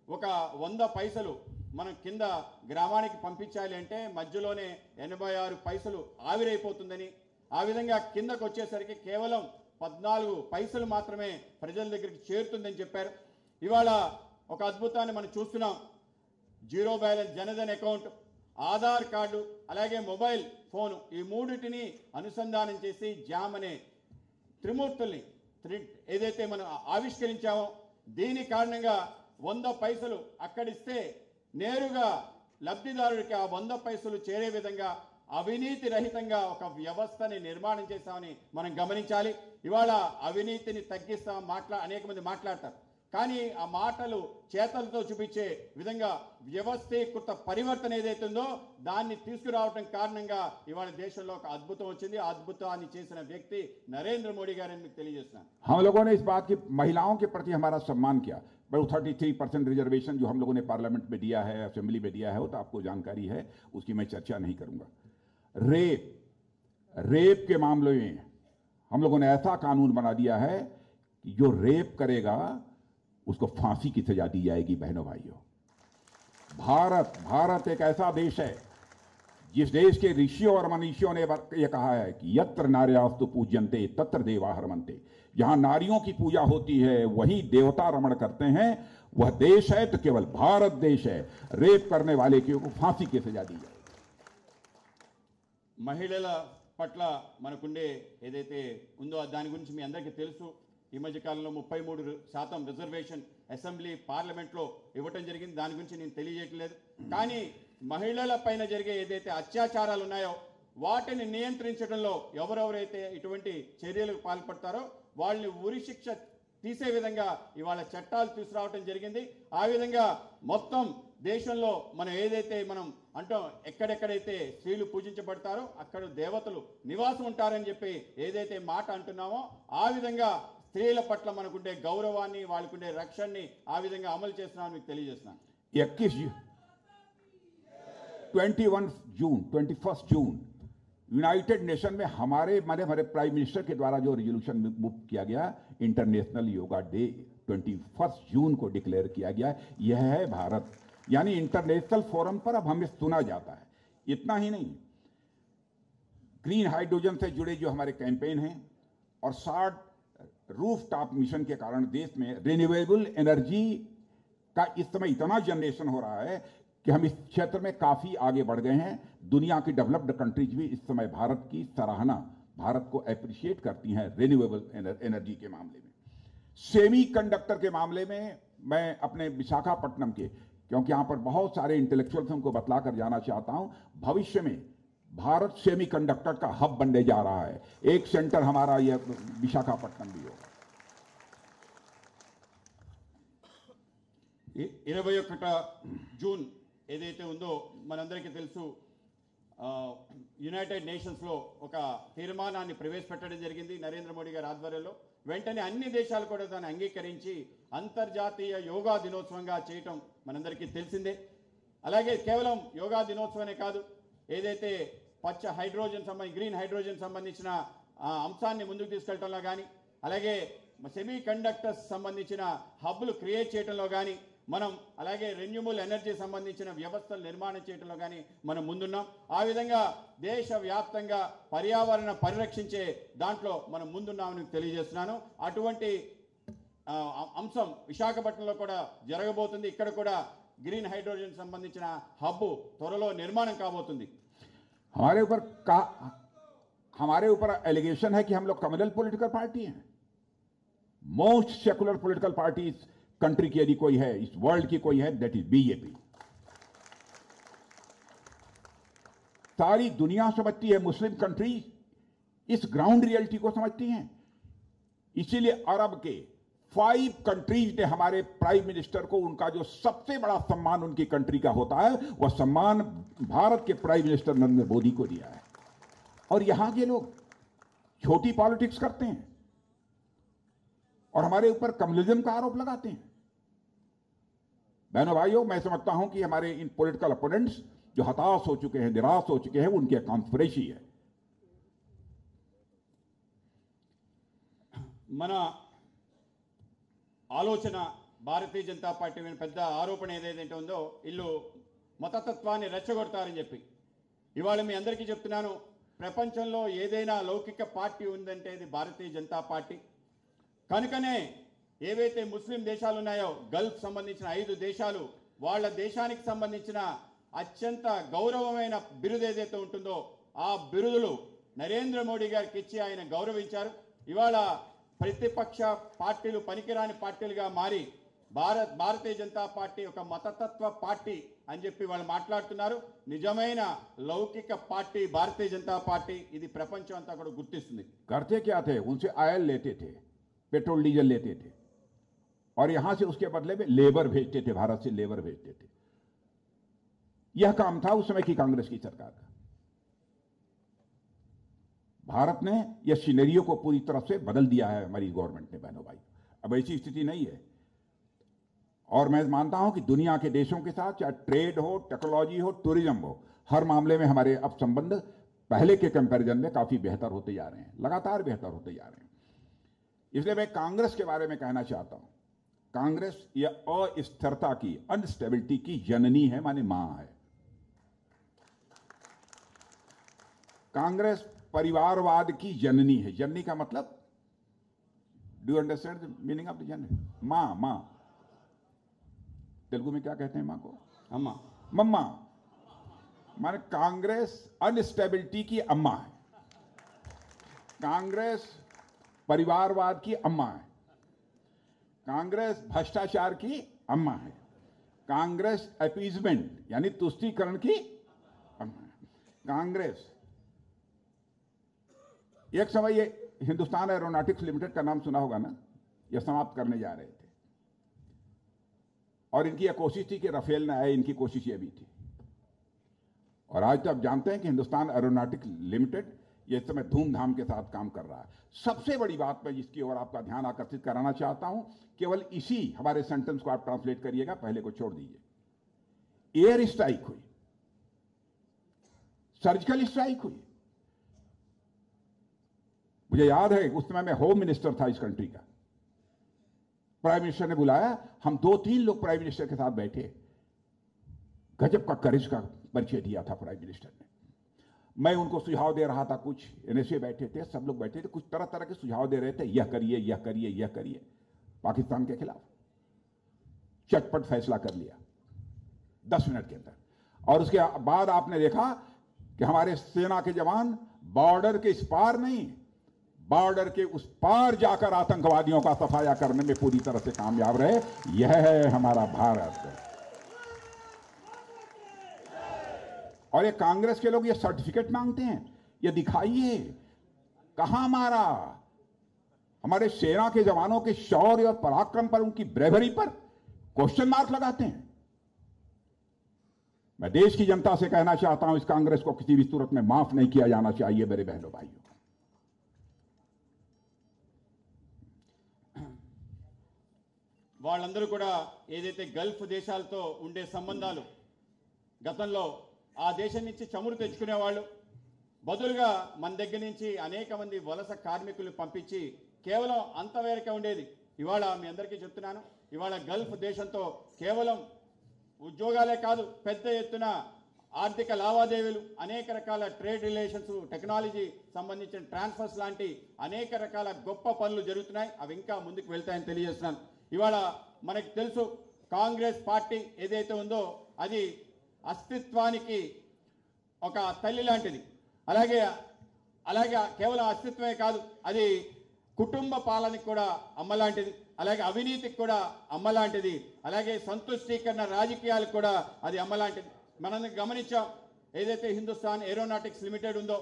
ఒక 100 పైసలు మనం కింద గ్రామానికి పంపించాలి అంటే మధ్యలోనే 86 పైసలు ఆవిరైపోతుందని, ఆ విధంగా కిందకు వచ్చేసరికి కేవలం 14 పైసలు మాత్రమే ప్రజల దగ్గరికి చేరుతుందని చెప్పారు. ఇవాళ ఒక అద్భుతాన్ని మనం చూస్తున్నాం. Zero balance Jan Dhan account, Aadhaar card, అలాగే మొబైల్ ఫోను, ఈ మూడింటిని అనుసంధానం చేసి జామ్ అనే త్రిమూర్తుల్ని ఏదైతే మనం ఆవిష్కరించామో దీని కారణంగా 100 పైసలు అక్కడిస్తే నేరుగా లబ్ధిదారుడికి ఆ 100 పైసలు చేరే విధంగా అవినీతి రహితంగా ఒక వ్యవస్థని నిర్మాణం చేస్తామని మనం గమనించాలి. ఇవాళ అవినీతిని తగ్గిస్తాం అనేక మంది మాట్లాడతారు, కానీ ఆ మాటలు చేతలతో చూపించే విధంగా వ్యవస్థీకృత పరివర్తన ఏదైతే ఉందో దాన్ని తీసుకురావడం కారణంగా ఇవాళ దేశంలో ఒక అద్భుతం వచ్చింది. ఆ అద్భుతాన్ని చేసిన వ్యక్తి నరేంద్ర మోడీ గారని మీకు తెలియజేస్తున్నాను. हम लोगों ने इस बात की महिलाओं के प्रति हमारा सम्मान किया. 33% रिजर्वेशन जो हम लोगों ने पार्लियामेंट में दिया है, असेंबली में दिया है, वो तो आपको जानकारी है, उसकी मैं चर्चा नहीं करूंगा. रेप के मामले में हम लोगों ने ऐसा कानून बना दिया है कि जो रेप करेगा उसको फांसी की सजा दी जाएगी. बहनों भाइयों, भारत एक ऐसा देश है जिस देश के ऋषियों और मनीषियों ने यह कहा है कि यत्र नार्यास्तु पूज्यन्ते तत्र देवा हरमन्ते. जहां नारियों की पूजा होती है वहीं देवता रमण करते हैं, वह देश है तो केवल भारत देश है। रेप करने वाले को फांसी की सजा दी जाए। మహిళల పట్ల మనకుండే ఏదైతే ఉందో దాని గురించి మీ అందరికీ తెలుసు. ఈ మధ్య కాలంలో 33% రిజర్వేషన్ అసెంబ్లీ పార్లమెంట్లో ఇవ్వటం జరిగింది. దాని గురించి నేను తెలియజేయట్లేదు. కానీ మహిళల పైన జరిగే ఏదైతే అత్యాచారాలు ఉన్నాయో వాటిని నియంత్రించడంలో ఎవరెవరైతే ఇటువంటి చర్యలకు పాల్పడతారో వాళ్ళని ఉరి శిక్ష తీసే విధంగా ఇవాళ చట్టాలు తీసుకురావడం జరిగింది. ఆ విధంగా మొత్తం దేశంలో మనం ఏదైతే మనం అంటాం, ఎక్కడెక్కడైతే స్త్రీలు పూజించబడతారో అక్కడ దేవతలు నివాసం ఉంటారని చెప్పి ఏదైతే మాట అంటున్నామో ఆ విధంగా స్త్రీల పట్ల మనకుండే గౌరవాన్ని, వాళ్ళకుండే రక్షణని ఆ విధంగా అమలు చేస్తున్నామని మీకు తెలియజేస్తున్నాను. 21 जून यूनाइटेड नेशन में हमारे प्राइम मिनिस्टर के द्वारा जो रेजोल्यूशन मूव किया गया, इंटरनेशनल योगा डे 21 जून को डिक्लेयर किया गया। यह है भारत, यानी इंटरनेशनल फोरम पर अब हमें सुना जाता है। इतना ही नहीं, ग्रीन हाइड्रोजन से जुड़े जो हमारे कैंपेन हैं और 60 रूफ टॉप मिशन के कारण देश में रिन्यूएबल एनर्जी का इस समय इतना जनरेशन हो रहा है कि हम इस क्षेत्र में काफी आगे बढ़ गए हैं। दुनिया की डेवलप्ड कंट्रीज भी इस समय भारत की सराहना, भारत को अप्रिशिएट करती हैं रिन्यूएबल एनर्जी के मामले में। सेमीकंडक्टर के मामले में मैं अपने विशाखापट्टनम के, क्योंकि यहां पर बहुत सारे इंटेलेक्चुअल्स हमको बतलाकर जाना चाहता हूं, भविष्य में भारत सेमीकंडक्टर का हब बनने जा रहा है। एक सेंटर हमारा यह विशाखापट्टनम भी होगा। 21 జూన్ ఏదైతే ఉందో మనందరికీ తెలుసు, యునైటెడ్ నేషన్స్లో ఒక తీర్మానాన్ని ప్రవేశపెట్టడం జరిగింది నరేంద్ర మోడీ గారి ఆధ్వర్యంలో. వెంటనే అన్ని దేశాలు కూడా దాన్ని అంగీకరించి అంతర్జాతీయ యోగా దినోత్సవంగా చేయటం మనందరికీ తెలిసిందే. అలాగే కేవలం యోగా దినోత్సవమే కాదు, ఏదైతే పచ్చ హైడ్రోజన్ గ్రీన్ హైడ్రోజన్ సంబంధించిన అంశాన్ని ముందుకు తీసుకెళ్లడంలో కానీ, అలాగే సెమీ కండక్టర్స్ సంబంధించిన హబ్లు క్రియేట్ చేయడంలో కానీ మనం, అలాగే రెన్యూబుల్ ఎనర్జీ సంబంధించిన వ్యవస్థలు నిర్మాణం చేయడంలో కానీ మనం ముందున్నాం. ఆ విధంగా దేశవ్యాప్తంగా పర్యావరణ పరిరక్షించే దాంట్లో మనం ముందున్నామని తెలియజేస్తున్నాను. అటువంటి అంశం విశాఖపట్నంలో కూడా జరగబోతుంది. ఇక్కడ కూడా గ్రీన్ హైడ్రోజన్ సంబంధించిన హబ్ త్వరలో నిర్మాణం కాబోతుంది. हमारे ऊपर एलिगेशन है कि हम लोग कम्युनल पॉलिटिकल पार्टी हैं। मोस्ट सेकुलर पॉलिटिकल पार्टी इस कंट्री की यदि कोई है, इस वर्ल्ड की कोई है, दैट इज बीजेपी। सारी दुनिया समझती है, मुस्लिम कंट्री इस ग्राउंड रियलिटी को समझती हैं। इसीलिए अरब के 5 कंट्रीज ने हमारे प्राइम मिनिस्टर को उनका जो सबसे बड़ा सम्मान उनकी कंट्री का होता है, वह सम्मान भारत के प्राइम मिनिस्टर नरेंद्र मोदी को दिया है। और यहां के लोग छोटी पॉलिटिक्स करते हैं और हमारे ऊपर कम्युनिज्म का आरोप लगाते हैं। बहनों भाइयों, मैं समझता हूं कि हमारे इन पॉलिटिकल अपोनेंट्स जो हताश हो चुके हैं, निराश हो चुके हैं, उनकी कॉन्स्पिरेसी है। మన ఆలోచన భారతీయ జనతా పార్టీ మీద పెద్ద ఆరోపణ ఏదైతే ఉందో, ఇల్లు మతతత్వాన్ని రెచ్చగొడతారని చెప్పి. ఇవాళ మీ అందరికీ చెప్తున్నాను, ప్రపంచంలో ఏదైనా లౌకిక పార్టీ ఉందంటే ఇది భారతీయ జనతా పార్టీ. కనుకనే ఏవైతే ముస్లిం దేశాలు ఉన్నాయో, గల్ఫ్ సంబంధించిన 5 దేశాలు, వాళ్ళ దేశానికి సంబంధించిన అత్యంత గౌరవమైన బిరుదు ఏదైతే ఉంటుందో ఆ బిరుదులు నరేంద్ర మోడీ గారికి ఇచ్చి ఆయన గౌరవించారు. ఇవాళ ప్రతిపక్ష పార్టీలు పనికిరాని పార్టీలుగా మారి భారతీయ జనతా పార్టీ ఒక మతతత్వ పార్టీ అని చెప్పి వాళ్ళు మాట్లాడుతున్నారు. నిజమైన లౌకిక పార్టీ భారతీయ జనతా పార్టీ, ఇది ప్రపంచం అంతా కూడా గుర్తిస్తుంది. करते क्या थे, उनसे ऑयल लेते थे, पेट्रोल डीजल लेते थे और यहां से उसके बदले में लेबर भेजते थे, भारत से लेबर भेजते थे। यह काम था उस समय की कांग्रेस की सरकार का। भारत ने यह सिनेरियो को पूरी तरह से बदल दिया है हमारी गवर्नमेंट ने। बहनों भाई, अब ऐसी स्थिति नहीं है और मैं मानता हूं कि दुनिया के देशों के साथ, चाहे ट्रेड हो, टेक्नोलॉजी हो, टूरिज्म हो, हर मामले में हमारे अब संबंध पहले के कंपैरिजन में काफी बेहतर होते जा रहे हैं, लगातार बेहतर होते जा रहे हैं। इसलिए मैं कांग्रेस के बारे में कहना चाहता हूं, कांग्रेस यह अस्थिरता की, अनस्टेबिलिटी की जननी है, माने मां है। कांग्रेस परिवारवाद की जननी है। जननी का मतलब do you understand the meaning of the gender? माँ, माँ तेलुगु में क्या कहते हैं माँ को? अम्मा। मम्मा। माने कांग्रेस अनस्टेबिलिटी की अम्मा है, कांग्रेस परिवारवाद की अम्मा है, कांग्रेस भ्रष्टाचार की अम्मा है, कांग्रेस अपीजमेंट यानी तुष्टीकरण की अम्मा है। कांग्रेस एक समय ये हिंदुस्तान एरोनॉटिक्स लिमिटेड का नाम सुना होगा ना, ये समाप्त करने जा रहे थे और इनकी यह कोशिश थी कि राफेल न आए, इनकी कोशिश ये भी थी। और आज तो आप जानते हैं कि हिंदुस्तान एरोनॉटिक्स लिमिटेड ये इस समय धूमधाम के साथ काम कर रहा है। सबसे बड़ी बात मैं जिसकी ओर आपका ध्यान आकर्षित कराना चाहता हूं, केवल इसी हमारे सेंटेंस को आप ट्रांसलेट करिएगा, पहले को छोड़ दीजिए। एयर स्ट्राइक हुई, सर्जिकल स्ट्राइक हुई। मुझे याद है उस समय मैं होम मिनिस्टर था इस कंट्री का, प्राइम मिनिस्टर ने बुलाया, हम 2-3 लोग प्राइम मिनिस्टर के साथ बैठे, गजब का करेज का परिचय दिया था प्राइम मिनिस्टर ने। मैं उनको सुझाव दे रहा था, कुछ एनएसए बैठे थे, सब लोग बैठे थे, कुछ तरह तरह के सुझाव दे रहे थे, यह करिए यह करिए यह करिए पाकिस्तान के खिलाफ। चटपट फैसला कर लिया 10 मिनट के अंदर। और उसके बाद आपने देखा कि हमारे सेना के जवान बॉर्डर के इस पार नहीं, बॉर्डर के उस पार जाकर आतंकवादियों का सफाया करने में पूरी तरह से कामयाब रहे। यह है हमारा भारत। और ये कांग्रेस के लोग ये सर्टिफिकेट मांगते हैं, ये दिखाइए कहां मारा। हमारे सेना के जवानों के शौर्य और पराक्रम पर, उनकी ब्रेवरी पर क्वेश्चन मार्क लगाते हैं। मैं देश की जनता से कहना चाहता हूं, इस कांग्रेस को किसी भी सूरत में माफ नहीं किया जाना चाहिए मेरे बहनों भाइयों। వాళ్ళందరూ కూడా ఏదైతే గల్ఫ్ దేశాలతో ఉండే సంబంధాలు, గతంలో ఆ దేశం నుంచి చమురు తెచ్చుకునేవాళ్ళు, బదులుగా మన దగ్గర నుంచి అనేక మంది వలస కార్మికులు పంపించి కేవలం అంతవేరకే ఉండేది. ఇవాళ మీ అందరికీ చెప్తున్నాను, ఇవాళ గల్ఫ్ దేశంతో కేవలం ఉద్యోగాలే కాదు, పెద్ద ఎత్తున ఆర్థిక లావాదేవీలు, అనేక రకాల ట్రేడ్ రిలేషన్స్, టెక్నాలజీ సంబంధించిన ట్రాన్స్ఫర్స్ లాంటి అనేక రకాల గొప్ప పనులు జరుగుతున్నాయి. అవి ఇంకా ముందుకు వెళ్తాయని తెలియజేస్తున్నాను. ఇవాళ మనకు తెలుసు, కాంగ్రెస్ పార్టీ ఏదైతే ఉందో అది అస్తిత్వానికి ఒక తల్లి లాంటిది. అలాగే కేవలం అస్తిత్వమే కాదు, అది కుటుంబ పాలనకి కూడా అమ్మ లాంటిది, అలాగే అవినీతికి కూడా అమ్మ లాంటిది, అలాగే సంతుష్టీకరణ రాజకీయాలకు కూడా అది అమ్మ లాంటిది. మనం గమనించాం, ఏదైతే హిందుస్థాన్ ఏరోనాటిక్స్ లిమిటెడ్ ఉందో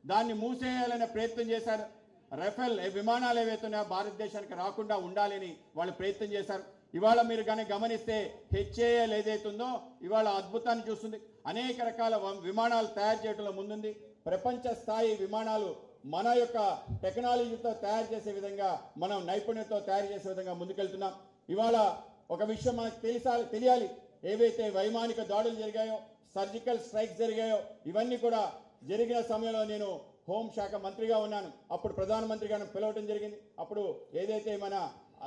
దాన్ని మూసేయాలనే ప్రయత్నం చేశారు. రఫేల్ విమానాలు ఏవైతున్నాయో భారతదేశానికి రాకుండా ఉండాలని వాళ్ళు ప్రయత్నం చేశారు. ఇవాళ మీరు కానీ గమనిస్తే హెచ్ఏఎల్ ఏదైతే ఉందో ఇవాళ అద్భుతాన్ని చూస్తుంది. అనేక రకాల విమానాలు తయారు చేయడంలో ముందుంది. ప్రపంచ స్థాయి విమానాలు మన యొక్క టెక్నాలజీతో తయారు చేసే విధంగా, మనం నైపుణ్యంతో తయారు చేసే విధంగా ముందుకెళ్తున్నాం. ఇవాళ ఒక విషయం మనకు తెలియాలి, ఏవైతే వైమానిక దాడులు జరిగాయో, సర్జికల్ స్ట్రైక్స్ జరిగాయో, ఇవన్నీ కూడా జరిగిన సమయంలో నేను హోంశాఖ మంత్రిగా ఉన్నాను. అప్పుడు ప్రధానమంత్రిగా పిలవడం జరిగింది. అప్పుడు ఏదైతే మన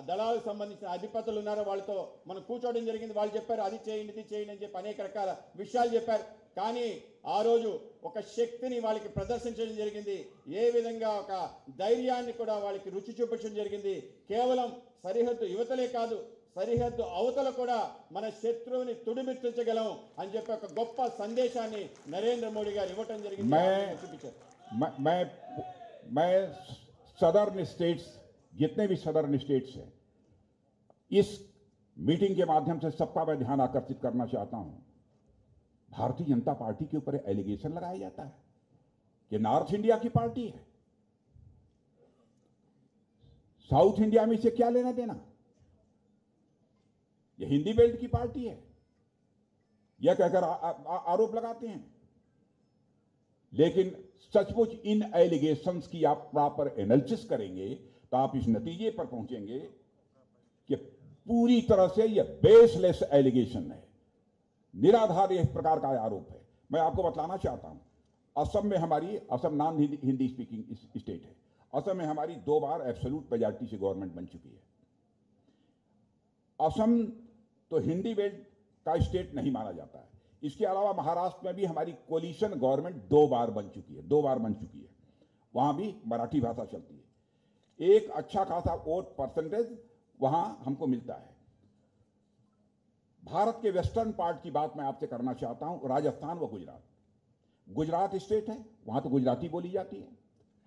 దళాలకు సంబంధించిన అధిపతులు ఉన్నారో వాళ్ళతో మనం కూర్చోవడం జరిగింది. వాళ్ళు చెప్పారు అది చేయండి ఇది చేయండి అని చెప్పి అనేక రకాల విషయాలు చెప్పారు. కానీ ఆ రోజు ఒక శక్తిని వాళ్ళకి ప్రదర్శించడం జరిగింది. ఏ విధంగా ఒక ధైర్యాన్ని కూడా వాళ్ళకి రుచి చూపించడం జరిగింది. కేవలం సరిహద్దు యువతలే కాదు, సరిహద్దు అవతల కూడా మన శత్రువుని తుడిమిట్టించగలం అని చెప్పి ఒక గొప్ప సందేశాన్ని నరేంద్ర మోడీ గారు ఇవ్వటం జరిగింది. చూపించారు. मैं सदर्न स्टेट्स, जितने भी सदर्न स्टेट्स हैं, इस मीटिंग के माध्यम से सबका मैं ध्यान आकर्षित करना चाहता हूं। भारतीय जनता पार्टी के ऊपर एलिगेशन लगाया जाता है कि नॉर्थ इंडिया की पार्टी है, साउथ इंडिया में इसे क्या लेना देना, यह हिंदी बेल्ट की पार्टी है, यह कहकर आरोप लगाते हैं। लेकिन सचमुच इन एलिगेशंस की आप प्रॉपर एनालिसिस करेंगे तो आप इस नतीजे पर पहुंचेंगे कि पूरी तरह से यह बेसलेस एलिगेशन है, निराधार इस प्रकार का आरोप है। मैं आपको बतलाना चाहता हूं, असम में हमारी, Assam non Hindi speaking state है, असम में हमारी 2 बार एब्सोल्यूट मेजॉरिटी से गवर्नमेंट बन चुकी है। असम तो हिंदी बेल्ट का स्टेट नहीं माना जाता है। इसके अलावा महाराष्ट्र में भी हमारी कोलिशन गवर्नमेंट 2 बार बन चुकी है, 2 बार बन चुकी है, वहां भी मराठी भाषा चलती है। एक अच्छा खासा वोट परसेंटेज वहां हमको मिलता है। भारत के वेस्टर्न पार्ट की बात मैं आपसे करना चाहता हूं, राजस्थान व गुजरात। गुजरात स्टेट है, वहां तो गुजराती बोली जाती है,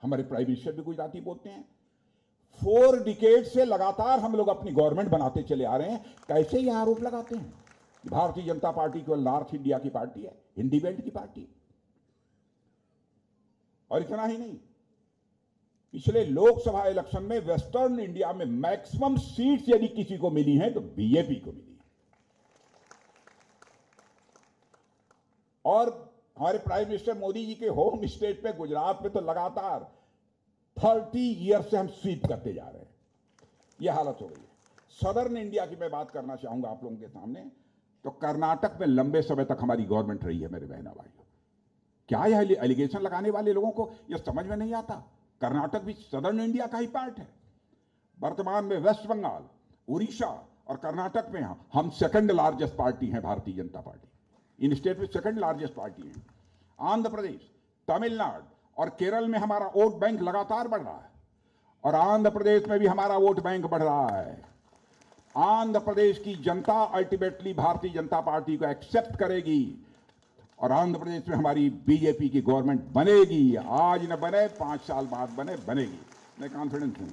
हमारे प्राइम मिनिस्टर भी गुजराती बोलते हैं। 4 डिकेड से लगातार हम लोग अपनी गवर्नमेंट बनाते चले आ रहे हैं। कैसे यह आरोप लगाते हैं कि भारतीय जनता पार्टी केवल नॉर्थ इंडिया की पार्टी है, हिंदी बेल्ट की पार्टी है? और इतना ही नहीं, पिछले लोकसभा इलेक्शन में वेस्टर्न इंडिया में मैक्सिमम सीट्स यदि किसी को मिली हैं तो बीजेपी को मिली है। और हमारे प्राइम मिनिस्टर मोदी जी के होम स्टेट पे गुजरात में तो लगातार 30 ईयर से हम स्वीप करते जा रहे हैं। यह हालत हो गई है। सदर्न इंडिया की मैं बात करना चाहूंगा आप लोगों के सामने, तो कर्नाटक में लंबे समय तक हमारी गवर्नमेंट रही है। मेरे बहना भाइयों, क्या यह एलिगेशन लगाने वाले लोगों को यह समझ में नहीं आता? कर्नाटक भी सदर्न इंडिया का ही पार्ट है। वर्तमान में वेस्ट बंगाल, उड़ीसा और कर्नाटक में हम सेकंड लार्जेस्ट पार्टी हैं, भारतीय जनता पार्टी। इन स्टेट में सेकंड लार्जेस्ट पार्टी है। आंध्र प्रदेश, तमिलनाडु और केरल में हमारा वोट बैंक लगातार बढ़ रहा है, और आंध्र प्रदेश में भी हमारा वोट बैंक बढ़ रहा है। आंध्र प्रदेश की जनता अल्टीमेटली भारतीय जनता पार्टी को एक्सेप्ट करेगी और आंध्र प्रदेश में हमारी बीजेपी की गवर्नमेंट बनेगी। आज न बने, 5 साल बाद बनेगी, मैं कॉन्फिडेंस हूं।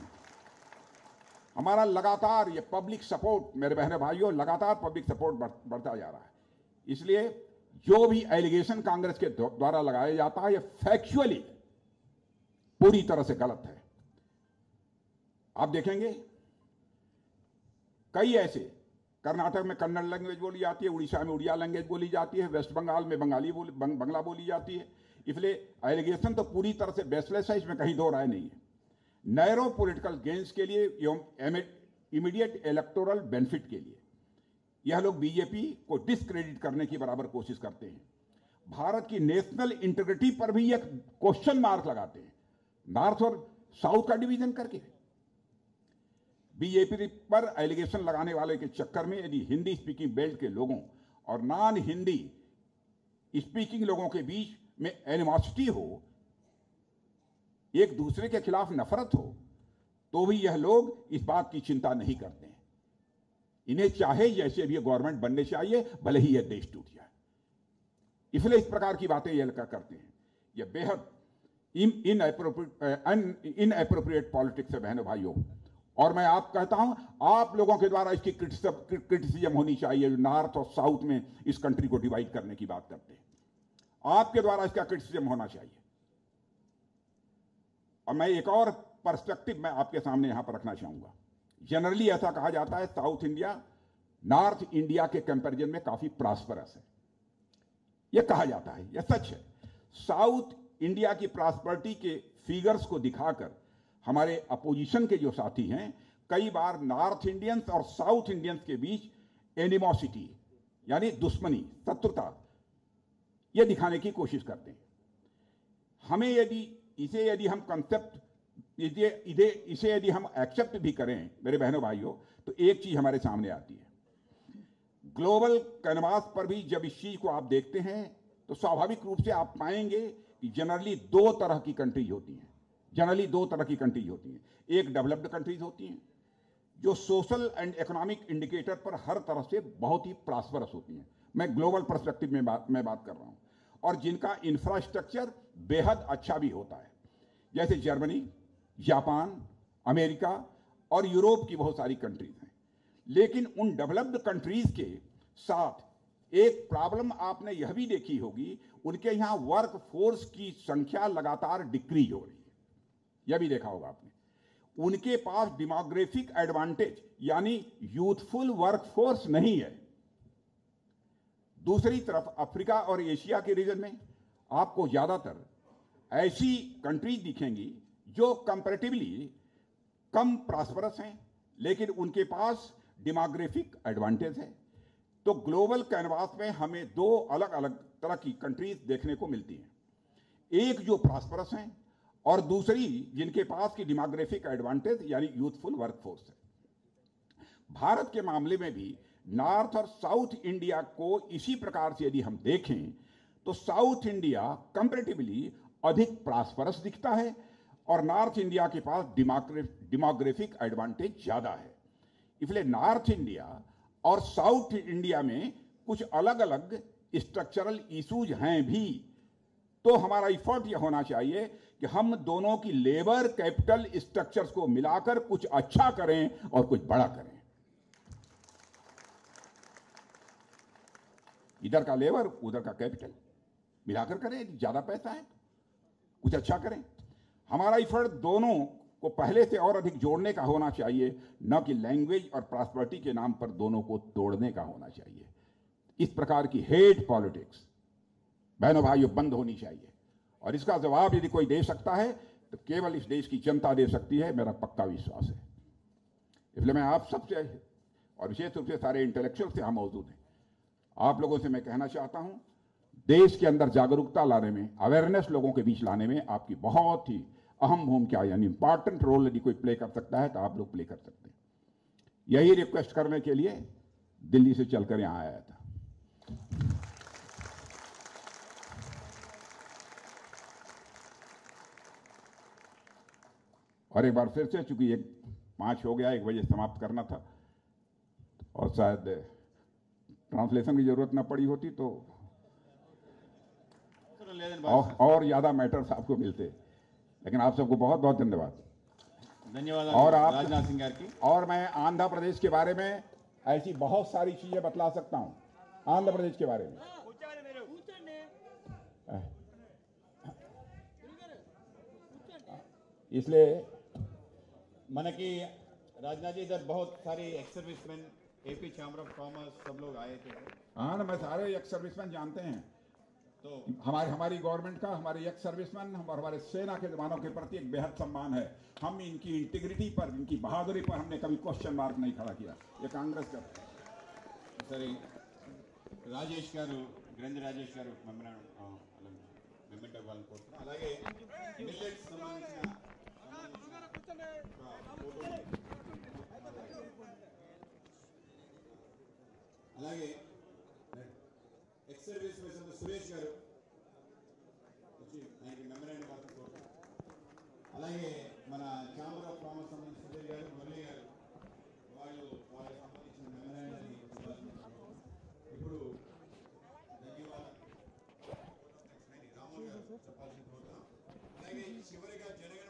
हमारा लगातार ये पब्लिक सपोर्ट, मेरे बहने भाइयों, लगातार पब्लिक सपोर्ट बढ़ता जा रहा है। इसलिए जो भी एलिगेशन कांग्रेस के द्वारा लगाया जाता है, ये फैक्चुअली पूरी तरह से गलत है। आप देखेंगे कई ऐसे, कर्नाटक में कन्नड़ लैंग्वेज बोली जाती है, उड़ीसा में उड़िया लैंग्वेज बोली जाती है, वेस्ट बंगाल में बंगला बोली जाती है। इसलिए एलिगेशन तो पूरी तरह से बेसलेस है, इसमें कहीं दो राय नहीं है। नैरो पॉलिटिकल गेन्स के लिए, इमीडिएट इलेक्टोरल बेनिफिट के लिए यह लोग बीजेपी को डिस्क्रेडिट करने की बराबर कोशिश करते हैं। भारत की नेशनल इंटीग्रिटी पर भी एक क्वेश्चन मार्क लगाते हैं, नॉर्थ और साउथ का डिवीजन करके। बीजेपी पर एलिगेशन लगाने वाले के चक्कर में यदि हिंदी स्पीकिंग बेल्ट के लोगों और नॉन हिंदी स्पीकिंग लोगों के बीच में एनिमोसिटी हो, एक दूसरे के खिलाफ नफरत हो, तो भी यह लोग इस बात की चिंता नहीं करते हैं। इन्हें चाहे जैसे भी गवर्नमेंट बनने चाहिए, भले ही यह देश टूट जाए। इसलिए इस प्रकार की बातें यह करते हैं। यह बेहद इनएप्रोप्रिएट पॉलिटिक्स है बहनों भाइयों। और मैं आप कहता हूं, आप लोगों के द्वारा इसकी क्रिटिसिज्म होनी चाहिए। जो नॉर्थ और साउथ में इस कंट्री को डिवाइड करने की बात करते हैं, आपके द्वारा इसका क्रिटिसिज्म होना चाहिए। और मैं एक और पर्सपेक्टिव मैं आपके सामने यहां पर रखना चाहूंगा। जनरली ऐसा कहा जाता है साउथ इंडिया नॉर्थ इंडिया के कंपैरिजन में काफी प्रॉस्परस है। यह कहा जाता है, यह सच है। साउथ इंडिया की प्रॉस्पेरिटी के फिगर्स को दिखाकर हमारे अपोजिशन के जो साथी हैं, कई बार नॉर्थ इंडियंस और साउथ इंडियंस के बीच एनिमोसिटी यानी दुश्मनी, शत्रुता, यह दिखाने की कोशिश करते हैं। हमें यदि हम कंसेप्ट इसे यदि हम एक्सेप्ट भी करें मेरे बहनों भाइयों, तो एक चीज हमारे सामने आती है। ग्लोबल कैनवास पर भी जब इस चीज को आप देखते हैं, तो स्वाभाविक रूप से आप पाएंगे कि जनरली दो तरह की कंट्रीज होती हैं। एक डेवलप्ड कंट्रीज होती हैं, जो सोशल एंड इकोनॉमिक इंडिकेटर पर हर तरह से बहुत ही प्रॉस्परस होती हैं। मैं ग्लोबल पर्सपेक्टिव में बात कर रहा हूं। और जिनका इंफ्रास्ट्रक्चर बेहद अच्छा भी होता है, जैसे जर्मनी, जापान, अमेरिका और यूरोप की बहुत सारी कंट्रीज हैं। लेकिन उन डेवलप्ड कंट्रीज के साथ एक प्रॉब्लम आपने यह भी देखी होगी, उनके यहां वर्क फोर्स की संख्या लगातार डिक्रीज हो रही है। यह भी देखा होगा आपने। उनके पास डेमोग्राफिक एडवांटेज यानी यूथफुल वर्क फोर्स नहीं है। दूसरी तरफ अफ्रीका और एशिया के रीजन में आपको ज्यादातर ऐसी कंट्रीज दिखेंगी जो कंपैरेटिवली कम प्रॉस्परस हैं, लेकिन उनके पास डेमोग्राफिक एडवांटेज है। तो ग्लोबल कैनवास में हमें दो अलग अलग तरह की कंट्रीज देखने को मिलती हैं। एक जो प्रॉस्परस हैं और दूसरी जिनके पास की डेमोग्राफिक एडवांटेज यानी यूथफुल वर्कफोर्स है। भारत के मामले में भी नॉर्थ और साउथ इंडिया को इसी प्रकार से यदि हम देखें, तो साउथ इंडिया कंपैरेटिवली अधिक प्रॉस्परस दिखता है और नॉर्थ इंडिया के पास डेमोग्राफिक एडवांटेज ज्यादा है। इसलिए नॉर्थ इंडिया और साउथ इंडिया में कुछ अलग अलग स्ट्रक्चरल इश्यूज हैं भी। तो हमारा इफर्ट यह होना चाहिए कि हम दोनों की लेबर कैपिटल स्ट्रक्चर्स को मिलाकर कुछ अच्छा करें और कुछ बड़ा करें। इधर का लेबर उधर का कैपिटल मिलाकर करें, ज्यादा पैसा है कुछ अच्छा करें। हमारा इफर्ट दोनों को पहले से और अधिक जोड़ने का होना चाहिए, न कि लैंग्वेज और प्रॉस्पेरिटी के नाम पर दोनों को तोड़ने का होना चाहिए। इस प्रकार की हेट पॉलिटिक्स बहनों भाइयों बंद होनी चाहिए, और इसका जवाब यदि कोई दे सकता है तो केवल इस देश की जनता दे सकती है, मेरा पक्का विश्वास है। इसलिए मैं आप सबसे और विशेष रूप से सारे इंटेलेक्चुअल से हम मौजूद हैं, आप लोगों से मैं कहना चाहता हूं, देश के अंदर जागरूकता लाने में, अवेयरनेस लोगों के बीच लाने में आपकी बहुत ही अहम भूमिका यानी इंपॉर्टेंट रोल यदि कोई प्ले कर सकता है तो आप लोग प्ले कर सकते हैं। यही रिक्वेस्ट करने के लिए दिल्ली से चलकर यहां आया था। और एक बार फिर से, चूंकि 5 हो गया, 1 बजे समाप्त करना था और शायद ट्रांसलेशन की जरूरत ना पड़ी होती तो और ज्यादा मैटर्स आपको मिलते। लेकिन आप सबको बहुत बहुत धन्यवाद। धन्यवाद और आप राजनाथ सिंह गाరికి। और मैं आंध्र प्रदेश के बारे में ऐसी बहुत सारी चीजें बतला सकता हूं आंध्र प्रदेश के बारे में। इसलिए మనకి राजनाथ जी इधर बहुत सारी ex serviceman, AP chamber of commerce सब लोग आए थे। हाँ ना, मैं सारे एक्स सर्विसमैन जानते हैं। तो हमारी गवर्नमेंट का हमारे एक्स सर्विसमैन और हमारे सेना के जवानों के प्रति एक बेहद सम्मान है। हम इनकी इंटीग्रिटी पर, इनकी बहादुरी पर हमने कभी क्वेश्चन मार्क नहीं खड़ा किया। ये कांग्रेस का సరే రాజేష్ గారు, గ్రంథి రాజేష్ గారు మెమెంటో వాళ్ళని కోరుతున్నాం. అలాగే మిల్లెట్స్ సంబంధించిన అలాగే ఎక్స్ సర్వీస్ పర్సన్ సురేష్ గారు వచ్చి ఆయనకి మెమరాండం కోసం కోరుతున్నాం. అలాగే మన ఛాంబర్ ఆఫ్ కామర్స్ సంబంధించిన సుధీర్ గారు, మురళి గారు వాళ్ళకి సంబంధించిన మెమరాండాన్ని ఇప్పుడు ధన్యవాదాలు రాము గారు చెప్పాల్సిన కోరుతాం. అలాగే చివరిగా జనగణ